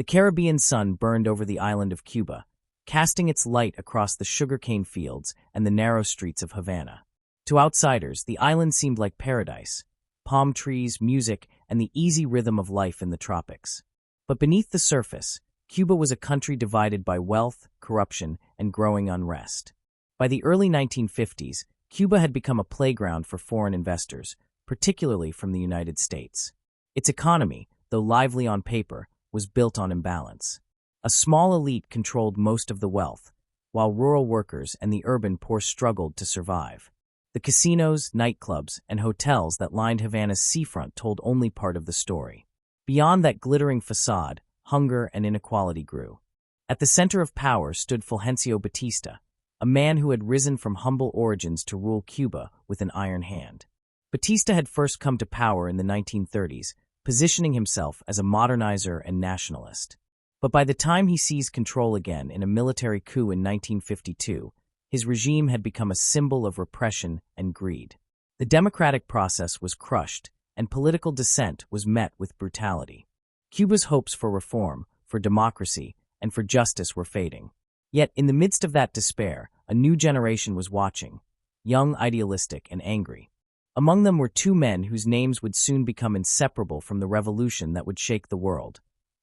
The Caribbean sun burned over the island of Cuba, casting its light across the sugarcane fields and the narrow streets of Havana. To outsiders, the island seemed like paradise: palm trees, music, and the easy rhythm of life in the tropics. But beneath the surface, Cuba was a country divided by wealth, corruption, and growing unrest. By the early 1950s, Cuba had become a playground for foreign investors, particularly from the United States. Its economy, though lively on paper, was built on imbalance. A small elite controlled most of the wealth, while rural workers and the urban poor struggled to survive. The casinos, nightclubs, and hotels that lined Havana's seafront told only part of the story. Beyond that glittering facade, hunger and inequality grew. At the center of power stood Fulgencio Batista, a man who had risen from humble origins to rule Cuba with an iron hand. Batista had first come to power in the 1930s, positioning himself as a modernizer and nationalist. But by the time he seized control again in a military coup in 1952, his regime had become a symbol of repression and greed. The democratic process was crushed, and political dissent was met with brutality. Cuba's hopes for reform, for democracy, and for justice were fading. Yet, in the midst of that despair, a new generation was watching, young, idealistic, and angry. Among them were two men whose names would soon become inseparable from the revolution that would shake the world: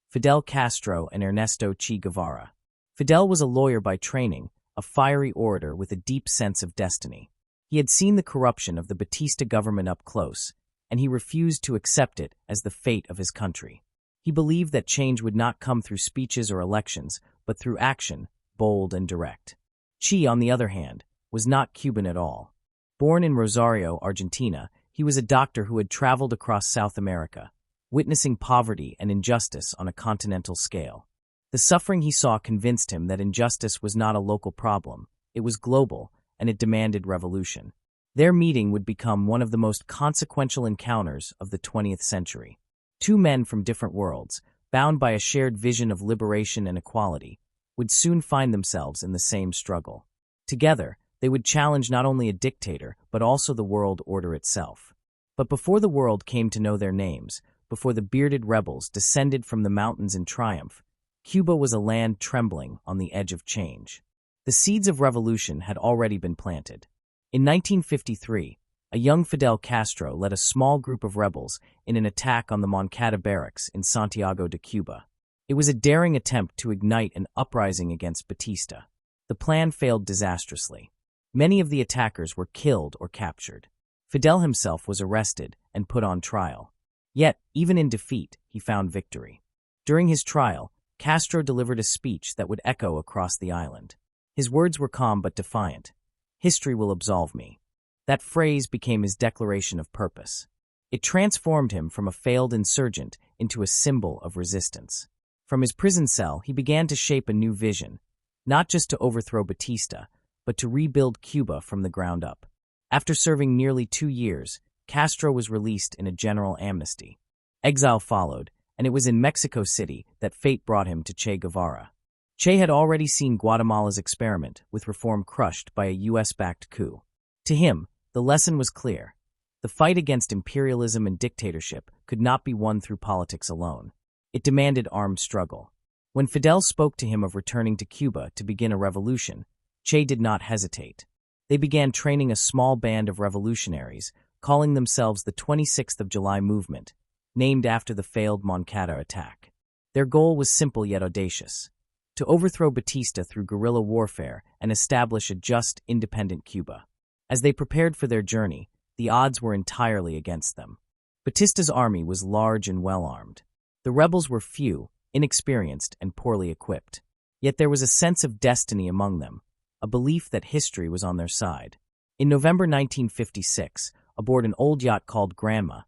Fidel Castro and Ernesto Che Guevara. Fidel was a lawyer by training, a fiery orator with a deep sense of destiny. He had seen the corruption of the Batista government up close, and he refused to accept it as the fate of his country. He believed that change would not come through speeches or elections, but through action, bold and direct. Che, on the other hand, was not Cuban at all. Born in Rosario, Argentina, he was a doctor who had traveled across South America, witnessing poverty and injustice on a continental scale. The suffering he saw convinced him that injustice was not a local problem, it was global, and it demanded revolution. Their meeting would become one of the most consequential encounters of the 20th century. Two men from different worlds, bound by a shared vision of liberation and equality, would soon find themselves in the same struggle. Together, they would challenge not only a dictator, but also the world order itself. But before the world came to know their names, before the bearded rebels descended from the mountains in triumph, Cuba was a land trembling on the edge of change. The seeds of revolution had already been planted. In 1953, a young Fidel Castro led a small group of rebels in an attack on the Moncada barracks in Santiago de Cuba. It was a daring attempt to ignite an uprising against Batista. The plan failed disastrously. Many of the attackers were killed or captured. Fidel himself was arrested and put on trial. Yet, even in defeat, he found victory. During his trial, Castro delivered a speech that would echo across the island. His words were calm but defiant. "History will absolve me." That phrase became his declaration of purpose. It transformed him from a failed insurgent into a symbol of resistance. From his prison cell, he began to shape a new vision, not just to overthrow Batista, but to rebuild Cuba from the ground up. After serving nearly 2 years, Castro was released in a general amnesty. Exile followed, and it was in Mexico City that fate brought him to Che Guevara. Che had already seen Guatemala's experiment with reform crushed by a U.S.-backed coup. To him, the lesson was clear. The fight against imperialism and dictatorship could not be won through politics alone. It demanded armed struggle. When Fidel spoke to him of returning to Cuba to begin a revolution, Che did not hesitate. They began training a small band of revolutionaries, calling themselves the 26th of July Movement, named after the failed Moncada attack. Their goal was simple yet audacious: to overthrow Batista through guerrilla warfare and establish a just, independent Cuba. As they prepared for their journey, the odds were entirely against them. Batista's army was large and well-armed. The rebels were few, inexperienced, and poorly equipped. Yet there was a sense of destiny among them, a belief that history was on their side. In November 1956, aboard an old yacht called Granma,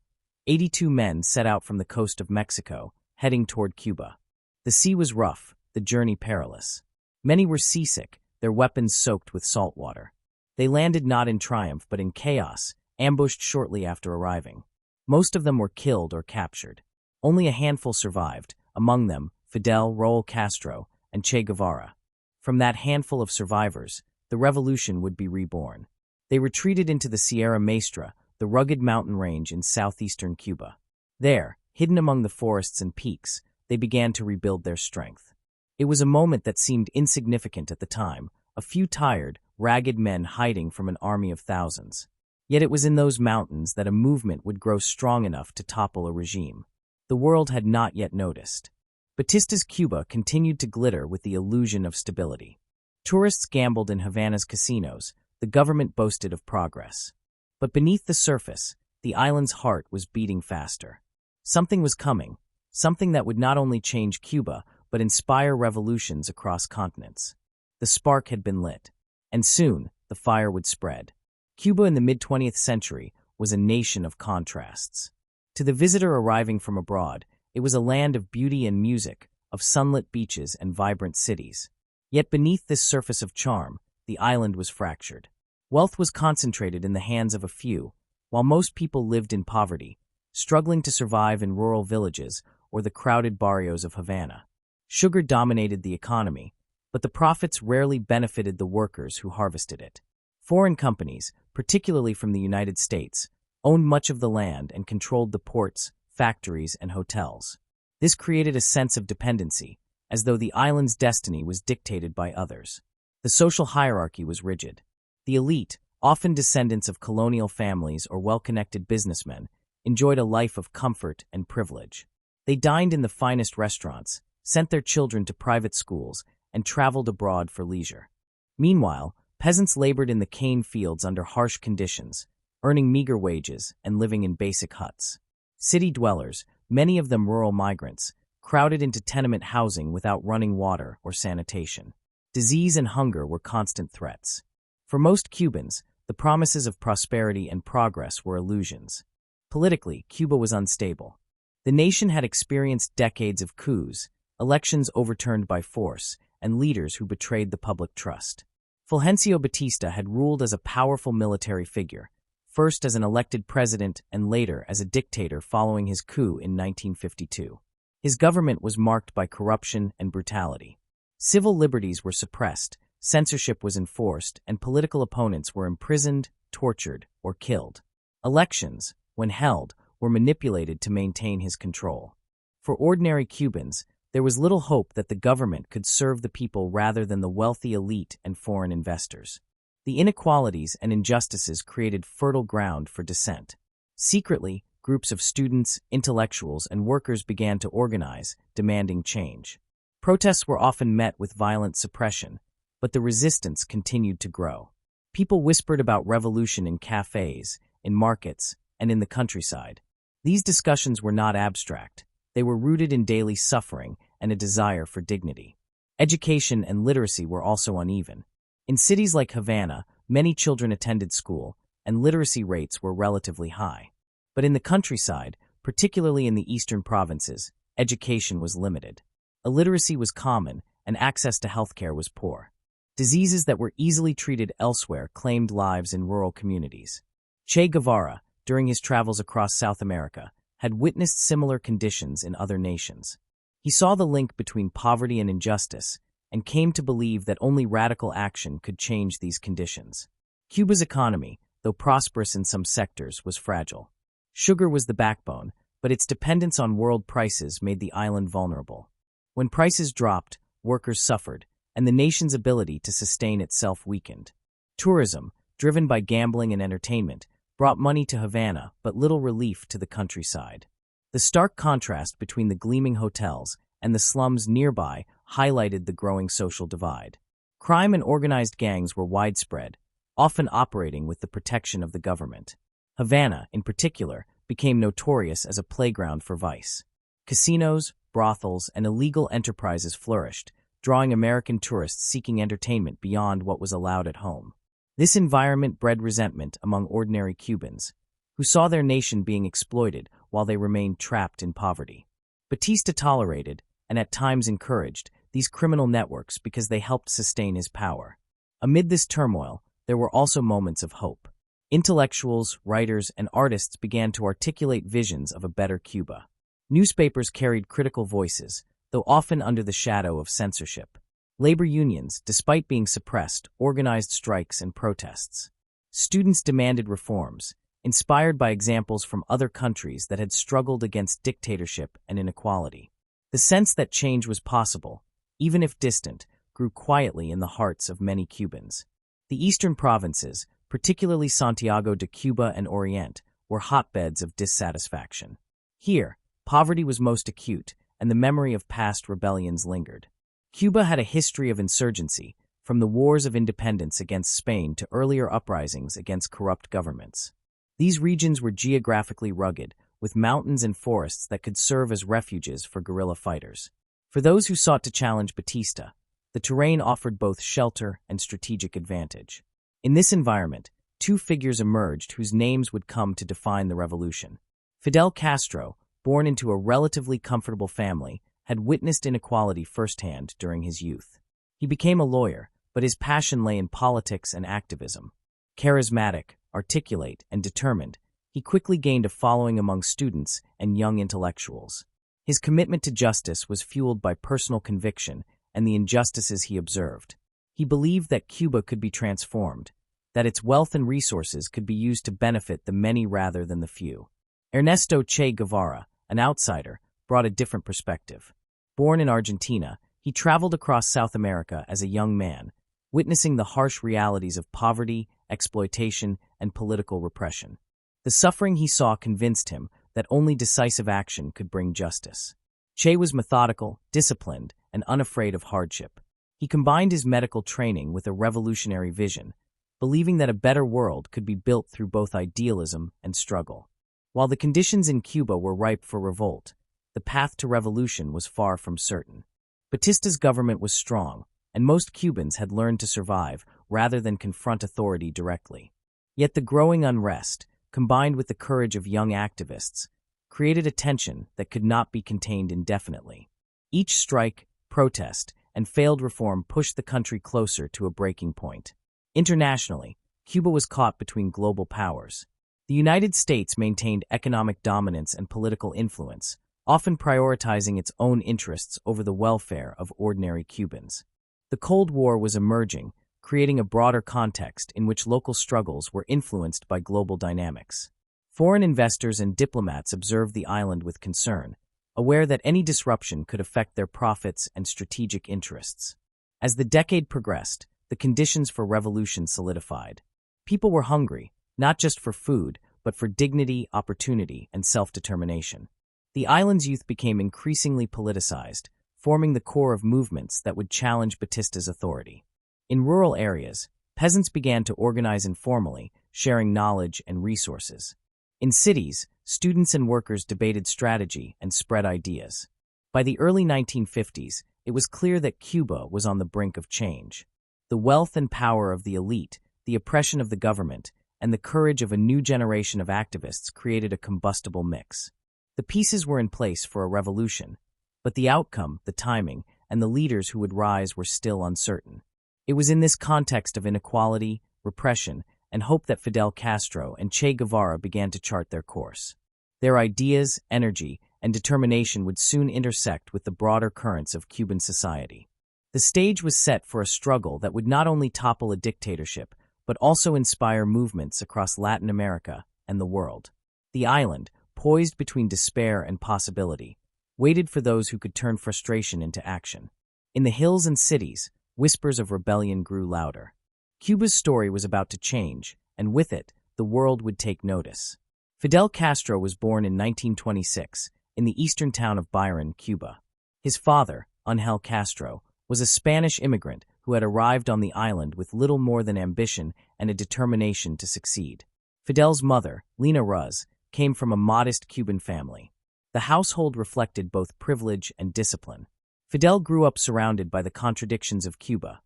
82 men set out from the coast of Mexico, heading toward Cuba. The sea was rough, the journey perilous. Many were seasick, their weapons soaked with salt water. They landed not in triumph but in chaos, ambushed shortly after arriving. Most of them were killed or captured. Only a handful survived, among them Fidel, Raúl Castro, and Che Guevara. From that handful of survivors, the revolution would be reborn. They retreated into the Sierra Maestra, the rugged mountain range in southeastern Cuba. There, hidden among the forests and peaks, they began to rebuild their strength. It was a moment that seemed insignificant at the time, a few tired, ragged men hiding from an army of thousands. Yet it was in those mountains that a movement would grow strong enough to topple a regime. The world had not yet noticed. Batista's Cuba continued to glitter with the illusion of stability. Tourists gambled in Havana's casinos, the government boasted of progress. But beneath the surface, the island's heart was beating faster. Something was coming, something that would not only change Cuba, but inspire revolutions across continents. The spark had been lit, and soon the fire would spread. Cuba in the mid-20th century was a nation of contrasts. To the visitor arriving from abroad, it was a land of beauty and music, of sunlit beaches and vibrant cities. Yet beneath this surface of charm, the island was fractured. Wealth was concentrated in the hands of a few, while most people lived in poverty, struggling to survive in rural villages or the crowded barrios of Havana. Sugar dominated the economy, but the profits rarely benefited the workers who harvested it. Foreign companies, particularly from the United States, owned much of the land and controlled the ports, factories, and hotels. This created a sense of dependency, as though the island's destiny was dictated by others. The social hierarchy was rigid. The elite, often descendants of colonial families or well-connected businessmen, enjoyed a life of comfort and privilege. They dined in the finest restaurants, sent their children to private schools, and traveled abroad for leisure. Meanwhile, peasants labored in the cane fields under harsh conditions, earning meager wages and living in basic huts. City dwellers, many of them rural migrants, crowded into tenement housing without running water or sanitation. Disease and hunger were constant threats. For most Cubans, the promises of prosperity and progress were illusions. Politically, Cuba was unstable. The nation had experienced decades of coups, elections overturned by force, and leaders who betrayed the public trust. Fulgencio Batista had ruled as a powerful military figure, first as an elected president and later as a dictator following his coup in 1952. His government was marked by corruption and brutality. Civil liberties were suppressed, censorship was enforced, and political opponents were imprisoned, tortured, or killed. Elections, when held, were manipulated to maintain his control. For ordinary Cubans, there was little hope that the government could serve the people rather than the wealthy elite and foreign investors. The inequalities and injustices created fertile ground for dissent. Secretly, groups of students, intellectuals, and workers began to organize, demanding change. Protests were often met with violent suppression, but the resistance continued to grow. People whispered about revolution in cafes, in markets, and in the countryside. These discussions were not abstract. They were rooted in daily suffering and a desire for dignity. Education and literacy were also uneven. In cities like Havana, many children attended school, and literacy rates were relatively high. But in the countryside, particularly in the eastern provinces, education was limited. Illiteracy was common, and access to healthcare was poor. Diseases that were easily treated elsewhere claimed lives in rural communities. Che Guevara, during his travels across South America, had witnessed similar conditions in other nations. He saw the link between poverty and injustice, and came to believe that only radical action could change these conditions. Cuba's economy, though prosperous in some sectors, was fragile. Sugar was the backbone, but its dependence on world prices made the island vulnerable. When prices dropped, workers suffered, and the nation's ability to sustain itself weakened. Tourism, driven by gambling and entertainment, brought money to Havana but little relief to the countryside. The stark contrast between the gleaming hotels and the slums nearby highlighted the growing social divide. Crime and organized gangs were widespread, often operating with the protection of the government. Havana, in particular, became notorious as a playground for vice. Casinos, brothels, and illegal enterprises flourished, drawing American tourists seeking entertainment beyond what was allowed at home. This environment bred resentment among ordinary Cubans, who saw their nation being exploited while they remained trapped in poverty. Batista tolerated, and at times encouraged, these criminal networks because they helped sustain his power. Amid this turmoil, there were also moments of hope. Intellectuals, writers, and artists began to articulate visions of a better Cuba. Newspapers carried critical voices, though often under the shadow of censorship. Labor unions, despite being suppressed, organized strikes and protests. Students demanded reforms, inspired by examples from other countries that had struggled against dictatorship and inequality. The sense that change was possible, even if distant, grew quietly in the hearts of many Cubans. The eastern provinces, particularly Santiago de Cuba and Oriente, were hotbeds of dissatisfaction. Here, poverty was most acute, and the memory of past rebellions lingered. Cuba had a history of insurgency, from the wars of independence against Spain to earlier uprisings against corrupt governments. These regions were geographically rugged, with mountains and forests that could serve as refuges for guerrilla fighters. For those who sought to challenge Batista, the terrain offered both shelter and strategic advantage. In this environment, two figures emerged whose names would come to define the revolution. Fidel Castro, born into a relatively comfortable family, had witnessed inequality firsthand during his youth. He became a lawyer, but his passion lay in politics and activism. Charismatic, articulate, and determined, he quickly gained a following among students and young intellectuals. His commitment to justice was fueled by personal conviction and the injustices he observed. He believed that Cuba could be transformed, that its wealth and resources could be used to benefit the many rather than the few. Ernesto Che Guevara, an outsider, brought a different perspective. Born in Argentina, he traveled across South America as a young man, witnessing the harsh realities of poverty, exploitation, and political repression. The suffering he saw convinced him that only decisive action could bring justice. Che was methodical, disciplined, and unafraid of hardship. He combined his medical training with a revolutionary vision, believing that a better world could be built through both idealism and struggle. While the conditions in Cuba were ripe for revolt, the path to revolution was far from certain. Batista's government was strong, and most Cubans had learned to survive rather than confront authority directly. Yet the growing unrest, combined with the courage of young activists, created a tension that could not be contained indefinitely. Each strike, protest, and failed reform pushed the country closer to a breaking point. Internationally, Cuba was caught between global powers. The United States maintained economic dominance and political influence, often prioritizing its own interests over the welfare of ordinary Cubans. The Cold War was emerging, creating a broader context in which local struggles were influenced by global dynamics. Foreign investors and diplomats observed the island with concern, aware that any disruption could affect their profits and strategic interests. As the decade progressed, the conditions for revolution solidified. People were hungry, not just for food, but for dignity, opportunity, and self-determination. The island's youth became increasingly politicized, forming the core of movements that would challenge Batista's authority. In rural areas, peasants began to organize informally, sharing knowledge and resources. In cities, students and workers debated strategy and spread ideas. By the early 1950s, it was clear that Cuba was on the brink of change. The wealth and power of the elite, the oppression of the government, and the courage of a new generation of activists created a combustible mix. The pieces were in place for a revolution, but the outcome, the timing, and the leaders who would rise were still uncertain. It was in this context of inequality, repression, and hope that Fidel Castro and Che Guevara began to chart their course. Their ideas, energy, and determination would soon intersect with the broader currents of Cuban society. The stage was set for a struggle that would not only topple a dictatorship, but also inspire movements across Latin America and the world. The island, poised between despair and possibility, waited for those who could turn frustration into action. In the hills and cities, whispers of rebellion grew louder. Cuba's story was about to change, and with it, the world would take notice. Fidel Castro was born in 1926 in the eastern town of Byron, Cuba. His father, Angel Castro, was a Spanish immigrant who had arrived on the island with little more than ambition and a determination to succeed. Fidel's mother, Lina Ruz, came from a modest Cuban family. The household reflected both privilege and discipline. Fidel grew up surrounded by the contradictions of Cuba: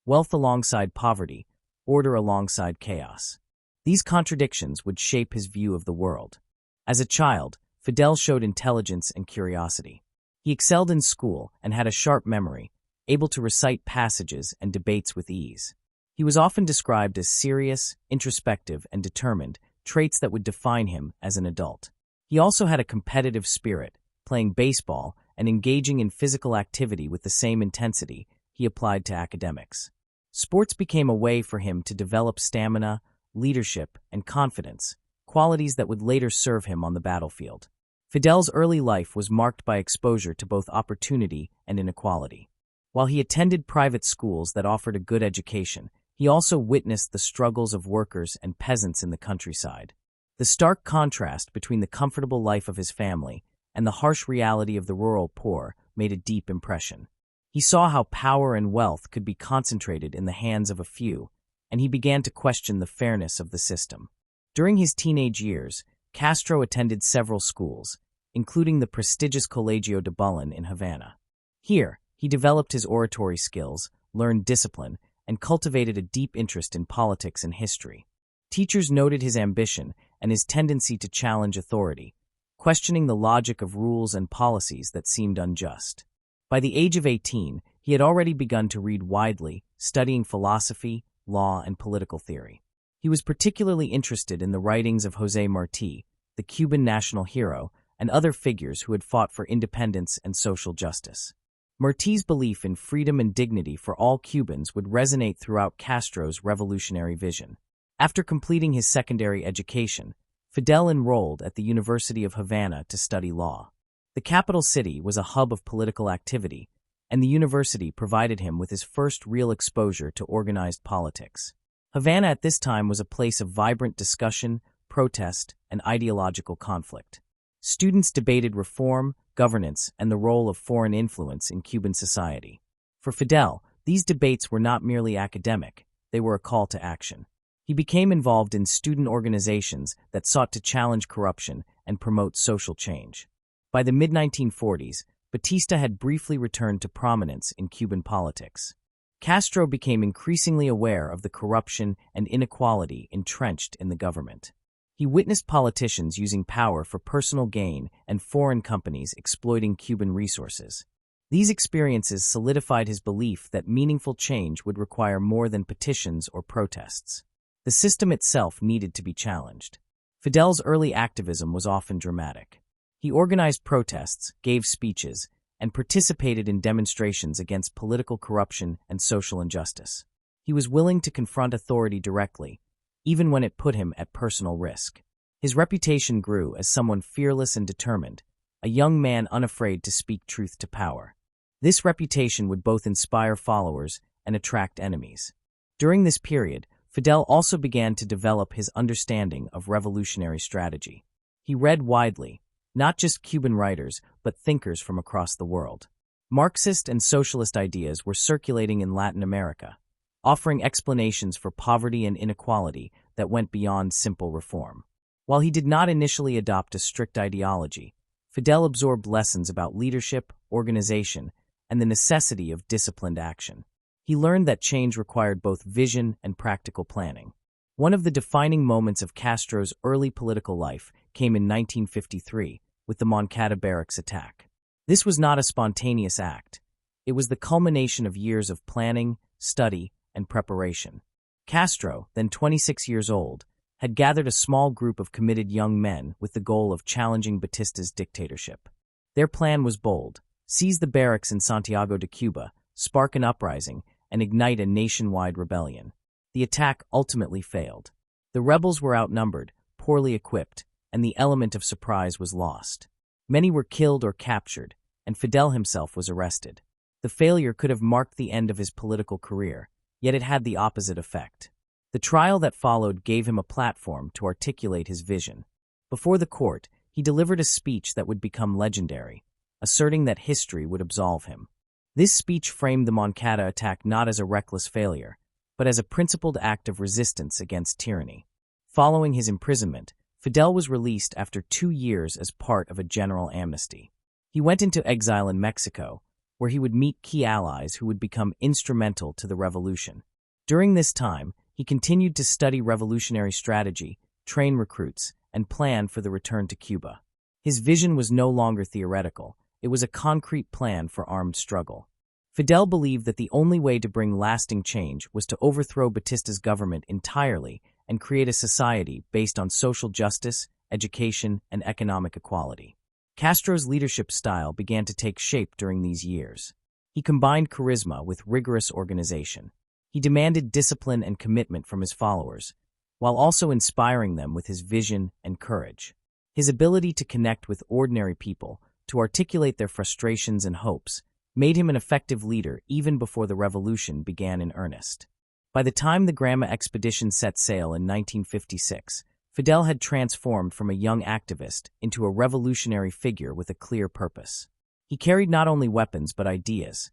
wealth alongside poverty, order alongside chaos. These contradictions would shape his view of the world. As a child, Fidel showed intelligence and curiosity. He excelled in school and had a sharp memory, able to recite passages and debates with ease. He was often described as serious, introspective, and determined, traits that would define him as an adult. He also had a competitive spirit, playing baseball and engaging in physical activity with the same intensity he applied to academics. Sports became a way for him to develop stamina, leadership, and confidence, qualities that would later serve him on the battlefield. Fidel's early life was marked by exposure to both opportunity and inequality. While he attended private schools that offered a good education, he also witnessed the struggles of workers and peasants in the countryside. The stark contrast between the comfortable life of his family and the harsh reality of the rural poor made a deep impression. He saw how power and wealth could be concentrated in the hands of a few, and he began to question the fairness of the system. During his teenage years, Castro attended several schools, including the prestigious Colegio de Bullen in Havana. Here, he developed his oratory skills, learned discipline, and cultivated a deep interest in politics and history. Teachers noted his ambition and his tendency to challenge authority, questioning the logic of rules and policies that seemed unjust. By the age of 18, he had already begun to read widely, studying philosophy, law, and political theory. He was particularly interested in the writings of José Martí, the Cuban national hero, and other figures who had fought for independence and social justice. Martí's belief in freedom and dignity for all Cubans would resonate throughout Castro's revolutionary vision. After completing his secondary education, Fidel enrolled at the University of Havana to study law. The capital city was a hub of political activity, and the university provided him with his first real exposure to organized politics. Havana at this time was a place of vibrant discussion, protest, and ideological conflict. Students debated reform, governance, and the role of foreign influence in Cuban society. For Fidel, these debates were not merely academic, they were a call to action. He became involved in student organizations that sought to challenge corruption and promote social change. By the mid-1940s, Batista had briefly returned to prominence in Cuban politics. Castro became increasingly aware of the corruption and inequality entrenched in the government. He witnessed politicians using power for personal gain and foreign companies exploiting Cuban resources. These experiences solidified his belief that meaningful change would require more than petitions or protests. The system itself needed to be challenged. Fidel's early activism was often dramatic. He organized protests, gave speeches, and participated in demonstrations against political corruption and social injustice. He was willing to confront authority directly, even when it put him at personal risk. His reputation grew as someone fearless and determined, a young man unafraid to speak truth to power. This reputation would both inspire followers and attract enemies. During this period, Fidel also began to develop his understanding of revolutionary strategy. He read widely, not just Cuban writers, but thinkers from across the world. Marxist and socialist ideas were circulating in Latin America, offering explanations for poverty and inequality that went beyond simple reform. While he did not initially adopt a strict ideology, Fidel absorbed lessons about leadership, organization, and the necessity of disciplined action. He learned that change required both vision and practical planning. One of the defining moments of Castro's early political life came in 1953 with the Moncada barracks attack. This was not a spontaneous act. It was the culmination of years of planning, study, and preparation. Castro, then 26 years old, had gathered a small group of committed young men with the goal of challenging Batista's dictatorship. Their plan was bold: seize the barracks in Santiago de Cuba, spark an uprising, and ignite a nationwide rebellion. The attack ultimately failed. The rebels were outnumbered, poorly equipped, and the element of surprise was lost. Many were killed or captured, and Fidel himself was arrested. The failure could have marked the end of his political career, yet it had the opposite effect. The trial that followed gave him a platform to articulate his vision. Before the court, he delivered a speech that would become legendary, asserting that history would absolve him. This speech framed the Moncada attack not as a reckless failure, but as a principled act of resistance against tyranny. Following his imprisonment, Fidel was released after 2 years as part of a general amnesty. He went into exile in Mexico, where he would meet key allies who would become instrumental to the revolution. During this time, he continued to study revolutionary strategy, train recruits, and plan for the return to Cuba. His vision was no longer theoretical, it was a concrete plan for armed struggle. Fidel believed that the only way to bring lasting change was to overthrow Batista's government entirely and create a society based on social justice, education, and economic equality. Castro's leadership style began to take shape during these years. He combined charisma with rigorous organization. He demanded discipline and commitment from his followers, while also inspiring them with his vision and courage. His ability to connect with ordinary people, to articulate their frustrations and hopes, made him an effective leader even before the revolution began in earnest. By the time the Granma expedition set sail in 1956, Fidel had transformed from a young activist into a revolutionary figure with a clear purpose. He carried not only weapons but ideas,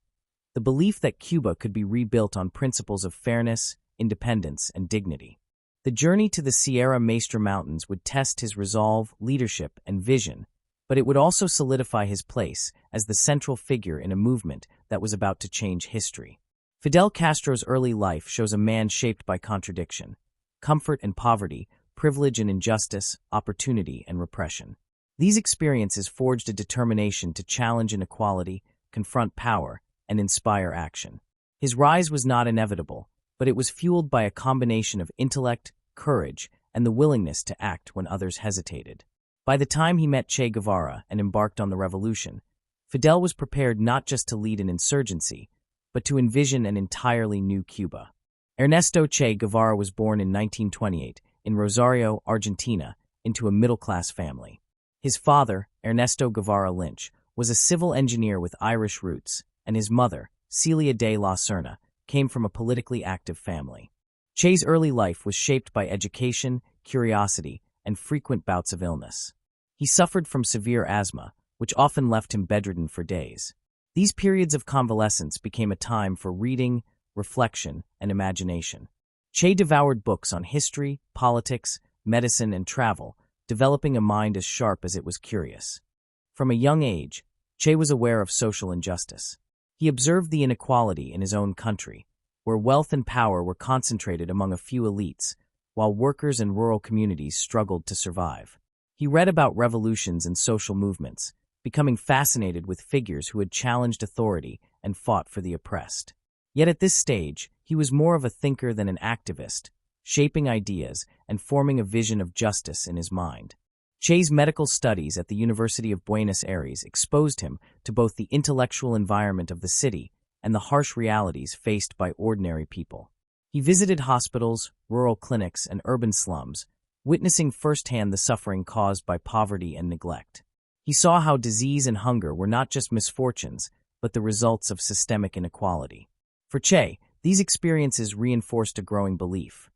the belief that Cuba could be rebuilt on principles of fairness, independence, and dignity. The journey to the Sierra Maestra Mountains would test his resolve, leadership, and vision, but it would also solidify his place as the central figure in a movement that was about to change history. Fidel Castro's early life shows a man shaped by contradiction, comfort and poverty, privilege and injustice, opportunity and repression. These experiences forged a determination to challenge inequality, confront power, and inspire action. His rise was not inevitable, but it was fueled by a combination of intellect, courage, and the willingness to act when others hesitated. By the time he met Che Guevara and embarked on the revolution, Fidel was prepared not just to lead an insurgency, but to envision an entirely new Cuba. Ernesto Che Guevara was born in 1928 in Rosario, Argentina, into a middle-class family. His father, Ernesto Guevara Lynch, was a civil engineer with Irish roots, and his mother, Celia de la Serna, came from a politically active family. Che's early life was shaped by education, curiosity, and frequent bouts of illness. He suffered from severe asthma, which often left him bedridden for days. These periods of convalescence became a time for reading, reflection, and imagination. Che devoured books on history, politics, medicine, and travel, developing a mind as sharp as it was curious. From a young age, Che was aware of social injustice. He observed the inequality in his own country, where wealth and power were concentrated among a few elites, while workers and rural communities struggled to survive. He read about revolutions and social movements, becoming fascinated with figures who had challenged authority and fought for the oppressed. Yet at this stage, he was more of a thinker than an activist, shaping ideas and forming a vision of justice in his mind. Che's medical studies at the University of Buenos Aires exposed him to both the intellectual environment of the city and the harsh realities faced by ordinary people. He visited hospitals, rural clinics, and urban slums, witnessing firsthand the suffering caused by poverty and neglect. He saw how disease and hunger were not just misfortunes, but the results of systemic inequality. For Che, these experiences reinforced a growing belief.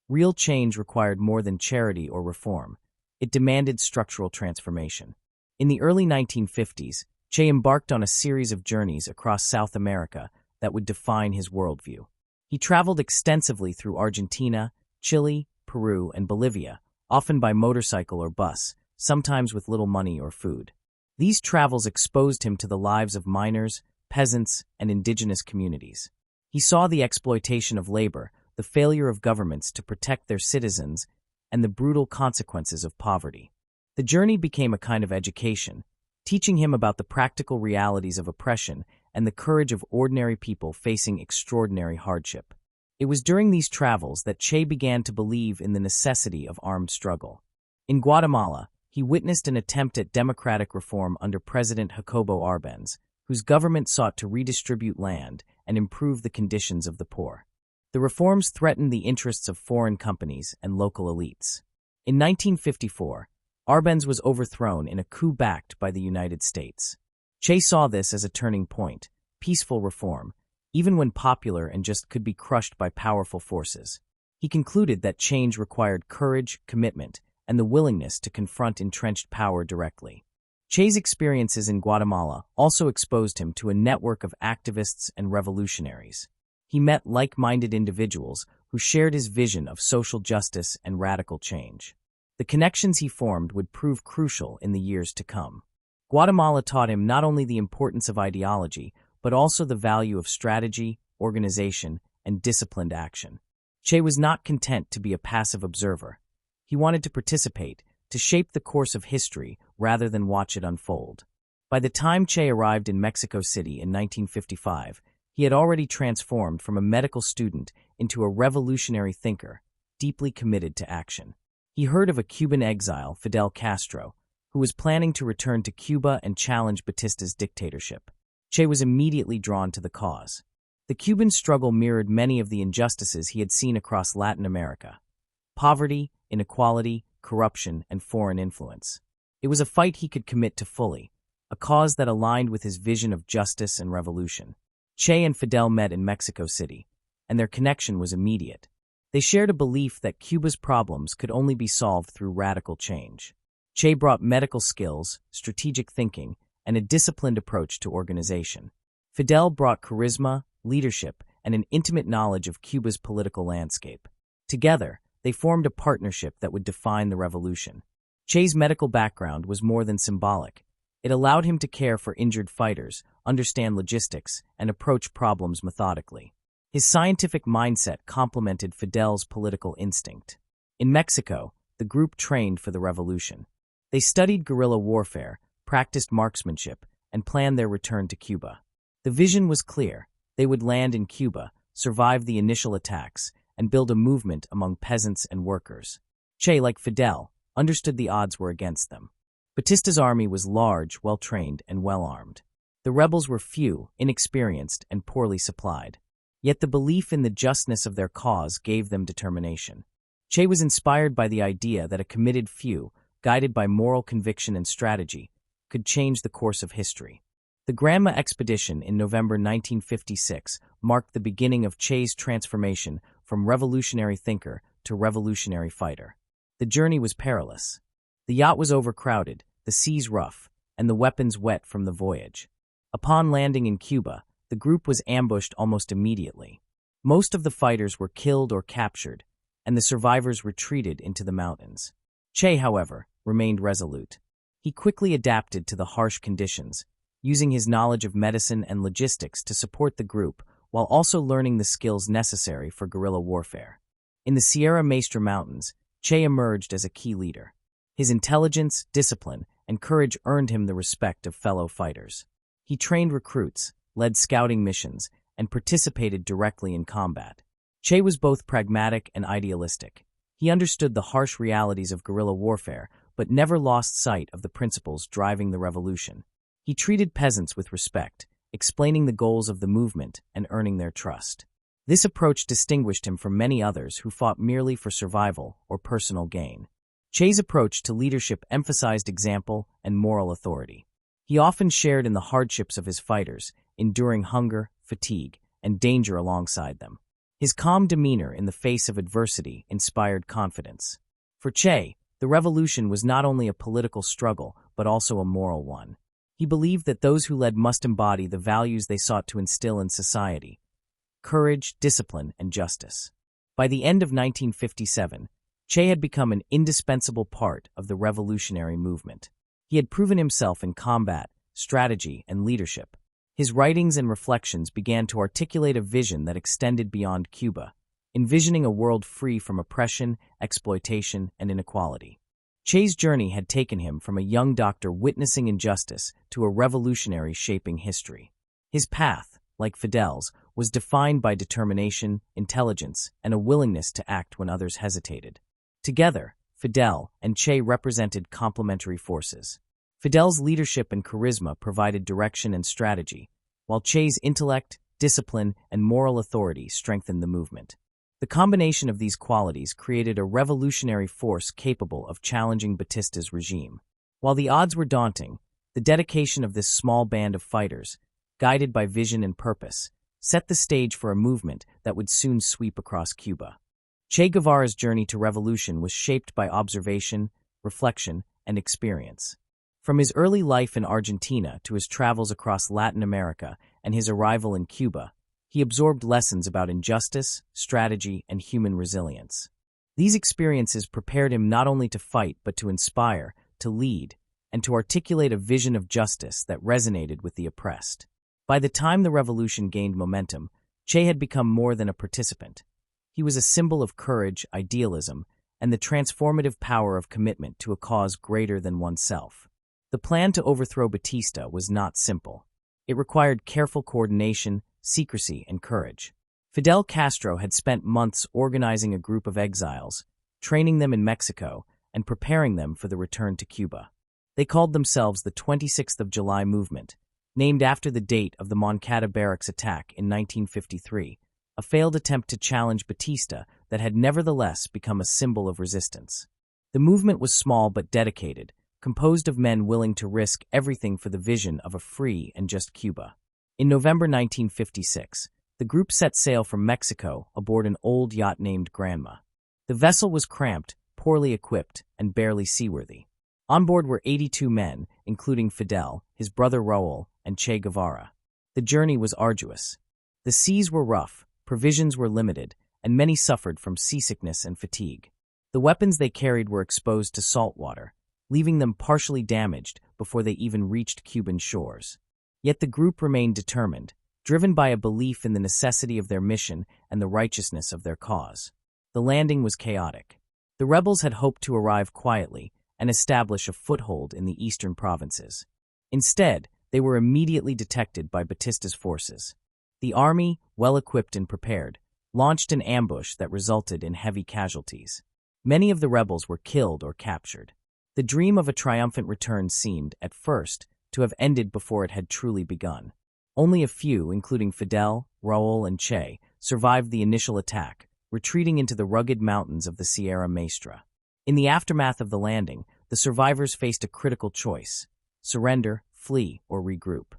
Real change required more than charity or reform. It demanded structural transformation. In the early 1950s, Che embarked on a series of journeys across South America that would define his worldview. He traveled extensively through Argentina, Chile, Peru, and Bolivia, often by motorcycle or bus, sometimes with little money or food. These travels exposed him to the lives of miners, peasants, and indigenous communities. He saw the exploitation of labor, the failure of governments to protect their citizens, and the brutal consequences of poverty. The journey became a kind of education, teaching him about the practical realities of oppression and the courage of ordinary people facing extraordinary hardship. It was during these travels that Che began to believe in the necessity of armed struggle. In Guatemala, he witnessed an attempt at democratic reform under President Jacobo Arbenz, whose government sought to redistribute land and improve the conditions of the poor. The reforms threatened the interests of foreign companies and local elites. In 1954, Arbenz was overthrown in a coup backed by the United States. Che saw this as a turning point, peaceful reform, even when popular and just could be crushed by powerful forces. He concluded that change required courage, commitment, and the willingness to confront entrenched power directly. Che's experiences in Guatemala also exposed him to a network of activists and revolutionaries. He met like-minded individuals who shared his vision of social justice and radical change. The connections he formed would prove crucial in the years to come. Guatemala taught him not only the importance of ideology, but also the value of strategy, organization, and disciplined action. Che was not content to be a passive observer. He wanted to participate, to shape the course of history rather than watch it unfold. By the time Che arrived in Mexico City in 1955, he had already transformed from a medical student into a revolutionary thinker, deeply committed to action. He heard of a Cuban exile, Fidel Castro, who was planning to return to Cuba and challenge Batista's dictatorship. Che was immediately drawn to the cause. The Cuban struggle mirrored many of the injustices he had seen across Latin America: poverty, inequality, corruption, and foreign influence. It was a fight he could commit to fully, a cause that aligned with his vision of justice and revolution. Che and Fidel met in Mexico City, and their connection was immediate. They shared a belief that Cuba's problems could only be solved through radical change. Che brought medical skills, strategic thinking, and a disciplined approach to organization. Fidel brought charisma, leadership, and an intimate knowledge of Cuba's political landscape. Together, they formed a partnership that would define the revolution. Che's medical background was more than symbolic. It allowed him to care for injured fighters, understand logistics, and approach problems methodically. His scientific mindset complemented Fidel's political instinct. In Mexico, the group trained for the revolution. They studied guerrilla warfare, practiced marksmanship, and planned their return to Cuba. The vision was clear. They would land in Cuba, survive the initial attacks, and build a movement among peasants and workers. Che, like Fidel, understood the odds were against them. Batista's army was large, well-trained, and well-armed. The rebels were few, inexperienced, and poorly supplied. Yet the belief in the justness of their cause gave them determination. Che was inspired by the idea that a committed few, guided by moral conviction and strategy, could change the course of history. The Granma expedition in November 1956 marked the beginning of Che's transformation from revolutionary thinker to revolutionary fighter. The journey was perilous. The yacht was overcrowded, the seas rough, and the weapons wet from the voyage. Upon landing in Cuba, the group was ambushed almost immediately. Most of the fighters were killed or captured, and the survivors retreated into the mountains. Che, however, remained resolute. He quickly adapted to the harsh conditions, using his knowledge of medicine and logistics to support the group while also learning the skills necessary for guerrilla warfare. In the Sierra Maestra Mountains, Che emerged as a key leader. His intelligence, discipline, and courage earned him the respect of fellow fighters. He trained recruits, led scouting missions, and participated directly in combat. Che was both pragmatic and idealistic. He understood the harsh realities of guerrilla warfare, but never lost sight of the principles driving the revolution. He treated peasants with respect, explaining the goals of the movement and earning their trust. This approach distinguished him from many others who fought merely for survival or personal gain. Che's approach to leadership emphasized example and moral authority. He often shared in the hardships of his fighters, enduring hunger, fatigue, and danger alongside them. His calm demeanor in the face of adversity inspired confidence. For Che, the revolution was not only a political struggle, but also a moral one. He believed that those who led must embody the values they sought to instill in society: courage, discipline, and justice. By the end of 1957, Che had become an indispensable part of the revolutionary movement. He had proven himself in combat, strategy, and leadership. His writings and reflections began to articulate a vision that extended beyond Cuba, envisioning a world free from oppression, exploitation, and inequality. Che's journey had taken him from a young doctor witnessing injustice to a revolutionary shaping history. His path, like Fidel's, was defined by determination, intelligence, and a willingness to act when others hesitated. Together, Fidel and Che represented complementary forces. Fidel's leadership and charisma provided direction and strategy, while Che's intellect, discipline, and moral authority strengthened the movement. The combination of these qualities created a revolutionary force capable of challenging Batista's regime. While the odds were daunting, the dedication of this small band of fighters, guided by vision and purpose, set the stage for a movement that would soon sweep across Cuba. Che Guevara's journey to revolution was shaped by observation, reflection, and experience. From his early life in Argentina to his travels across Latin America and his arrival in Cuba, he absorbed lessons about injustice, strategy, and human resilience. These experiences prepared him not only to fight but to inspire, to lead, and to articulate a vision of justice that resonated with the oppressed. By the time the revolution gained momentum, Che had become more than a participant. He was a symbol of courage, idealism, and the transformative power of commitment to a cause greater than oneself. The plan to overthrow Batista was not simple. It required careful coordination, secrecy, and courage. Fidel Castro had spent months organizing a group of exiles, training them in Mexico, and preparing them for the return to Cuba. They called themselves the 26th of July Movement, named after the date of the Moncada Barracks attack in 1953, a failed attempt to challenge Batista that had nevertheless become a symbol of resistance. The movement was small but dedicated, composed of men willing to risk everything for the vision of a free and just Cuba. In November 1956, the group set sail from Mexico aboard an old yacht named Granma. The vessel was cramped, poorly equipped, and barely seaworthy. On board were 82 men, including Fidel, his brother Raul, and Che Guevara. The journey was arduous. The seas were rough, provisions were limited, and many suffered from seasickness and fatigue. The weapons they carried were exposed to salt water, leaving them partially damaged before they even reached Cuban shores. Yet the group remained determined, driven by a belief in the necessity of their mission and the righteousness of their cause. The landing was chaotic. The rebels had hoped to arrive quietly and establish a foothold in the eastern provinces. Instead, they were immediately detected by Batista's forces. The army, well-equipped and prepared, launched an ambush that resulted in heavy casualties. Many of the rebels were killed or captured. The dream of a triumphant return seemed, at first, to have ended before it had truly begun. Only a few, including Fidel, Raul, and Che, survived the initial attack, retreating into the rugged mountains of the Sierra Maestra. In the aftermath of the landing, the survivors faced a critical choice: surrender, flee, or regroup.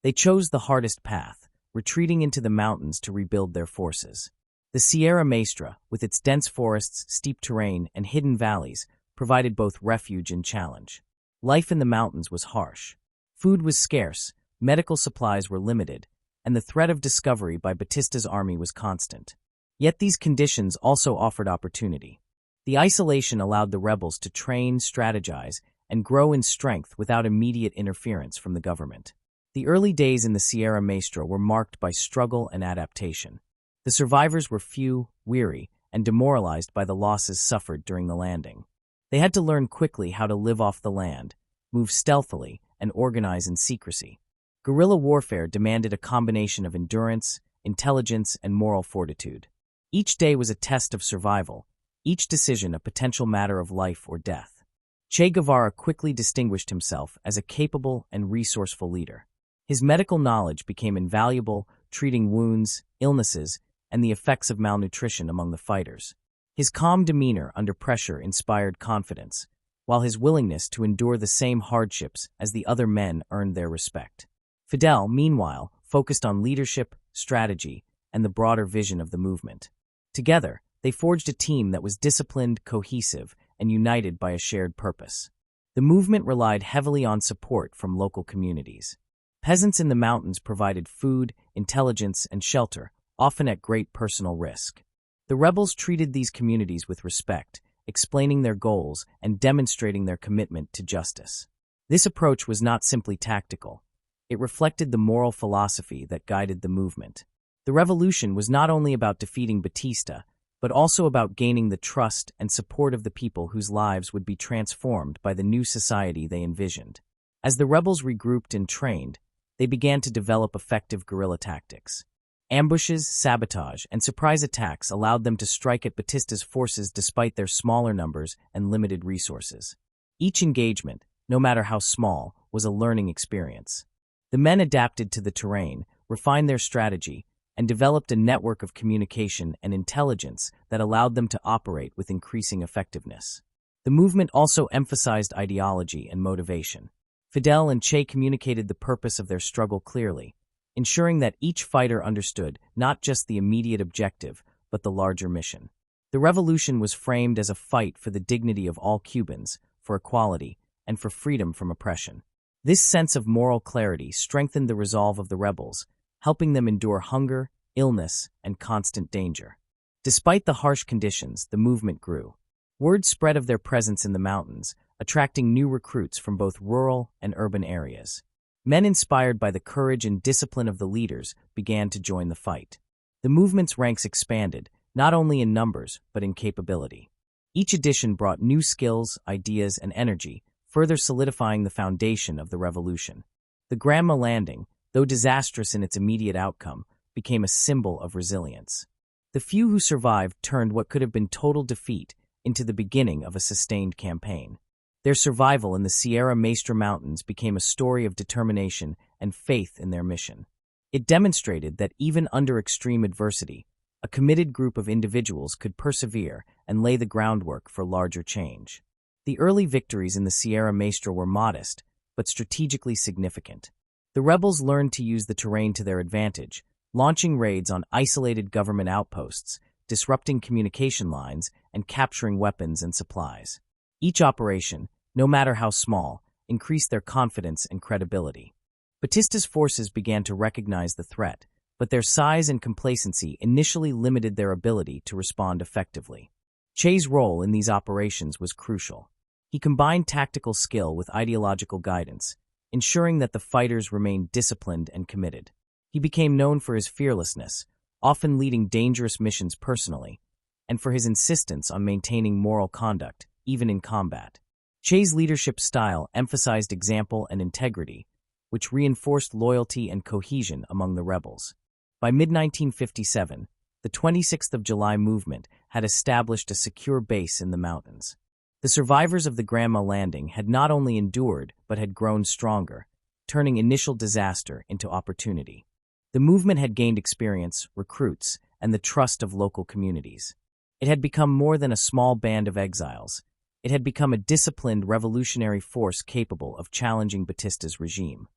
They chose the hardest path, retreating into the mountains to rebuild their forces. The Sierra Maestra, with its dense forests, steep terrain, and hidden valleys, provided both refuge and challenge. Life in the mountains was harsh. Food was scarce, medical supplies were limited, and the threat of discovery by Batista's army was constant. Yet these conditions also offered opportunity. The isolation allowed the rebels to train, strategize, and grow in strength without immediate interference from the government. The early days in the Sierra Maestra were marked by struggle and adaptation. The survivors were few, weary, and demoralized by the losses suffered during the landing. They had to learn quickly how to live off the land, move stealthily, and organize in secrecy. Guerrilla warfare demanded a combination of endurance, intelligence, and moral fortitude. Each day was a test of survival, each decision a potential matter of life or death. Che Guevara quickly distinguished himself as a capable and resourceful leader. His medical knowledge became invaluable, treating wounds, illnesses, and the effects of malnutrition among the fighters. His calm demeanor under pressure inspired confidence, while his willingness to endure the same hardships as the other men earned their respect. Fidel, meanwhile, focused on leadership, strategy, and the broader vision of the movement. Together, they forged a team that was disciplined, cohesive, and united by a shared purpose. The movement relied heavily on support from local communities. Peasants in the mountains provided food, intelligence, and shelter, often at great personal risk. The rebels treated these communities with respect, explaining their goals and demonstrating their commitment to justice. This approach was not simply tactical. It reflected the moral philosophy that guided the movement. The revolution was not only about defeating Batista, but also about gaining the trust and support of the people whose lives would be transformed by the new society they envisioned. As the rebels regrouped and trained, they began to develop effective guerrilla tactics. Ambushes, sabotage, and surprise attacks allowed them to strike at Batista's forces despite their smaller numbers and limited resources. Each engagement, no matter how small, was a learning experience. The men adapted to the terrain, refined their strategy, and developed a network of communication and intelligence that allowed them to operate with increasing effectiveness. The movement also emphasized ideology and motivation. Fidel and Che communicated the purpose of their struggle clearly, ensuring that each fighter understood not just the immediate objective, but the larger mission. The revolution was framed as a fight for the dignity of all Cubans, for equality, and for freedom from oppression. This sense of moral clarity strengthened the resolve of the rebels, helping them endure hunger, illness, and constant danger. Despite the harsh conditions, the movement grew. Word spread of their presence in the mountains, attracting new recruits from both rural and urban areas. Men inspired by the courage and discipline of the leaders began to join the fight. The movement's ranks expanded, not only in numbers, but in capability. Each edition brought new skills, ideas, and energy, further solidifying the foundation of the revolution. The Granma landing, though disastrous in its immediate outcome, became a symbol of resilience. The few who survived turned what could have been total defeat into the beginning of a sustained campaign. Their survival in the Sierra Maestra Mountains became a story of determination and faith in their mission. It demonstrated that even under extreme adversity, a committed group of individuals could persevere and lay the groundwork for larger change. The early victories in the Sierra Maestra were modest, but strategically significant. The rebels learned to use the terrain to their advantage, launching raids on isolated government outposts, disrupting communication lines, and capturing weapons and supplies. Each operation, no matter how small, increased their confidence and credibility. Batista's forces began to recognize the threat, but their size and complacency initially limited their ability to respond effectively. Che's role in these operations was crucial. He combined tactical skill with ideological guidance, ensuring that the fighters remained disciplined and committed. He became known for his fearlessness, often leading dangerous missions personally, and for his insistence on maintaining moral conduct, even in combat. Che's leadership style emphasized example and integrity, which reinforced loyalty and cohesion among the rebels. By mid-1957, the 26th of July movement had established a secure base in the mountains. The survivors of the Granma landing had not only endured but had grown stronger, turning initial disaster into opportunity. The movement had gained experience, recruits, and the trust of local communities. It had become more than a small band of exiles. It had become a disciplined revolutionary force capable of challenging Batista's regime.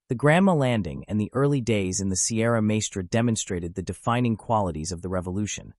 The Granma landing and the early days in the Sierra Maestra demonstrated the defining qualities of the revolution: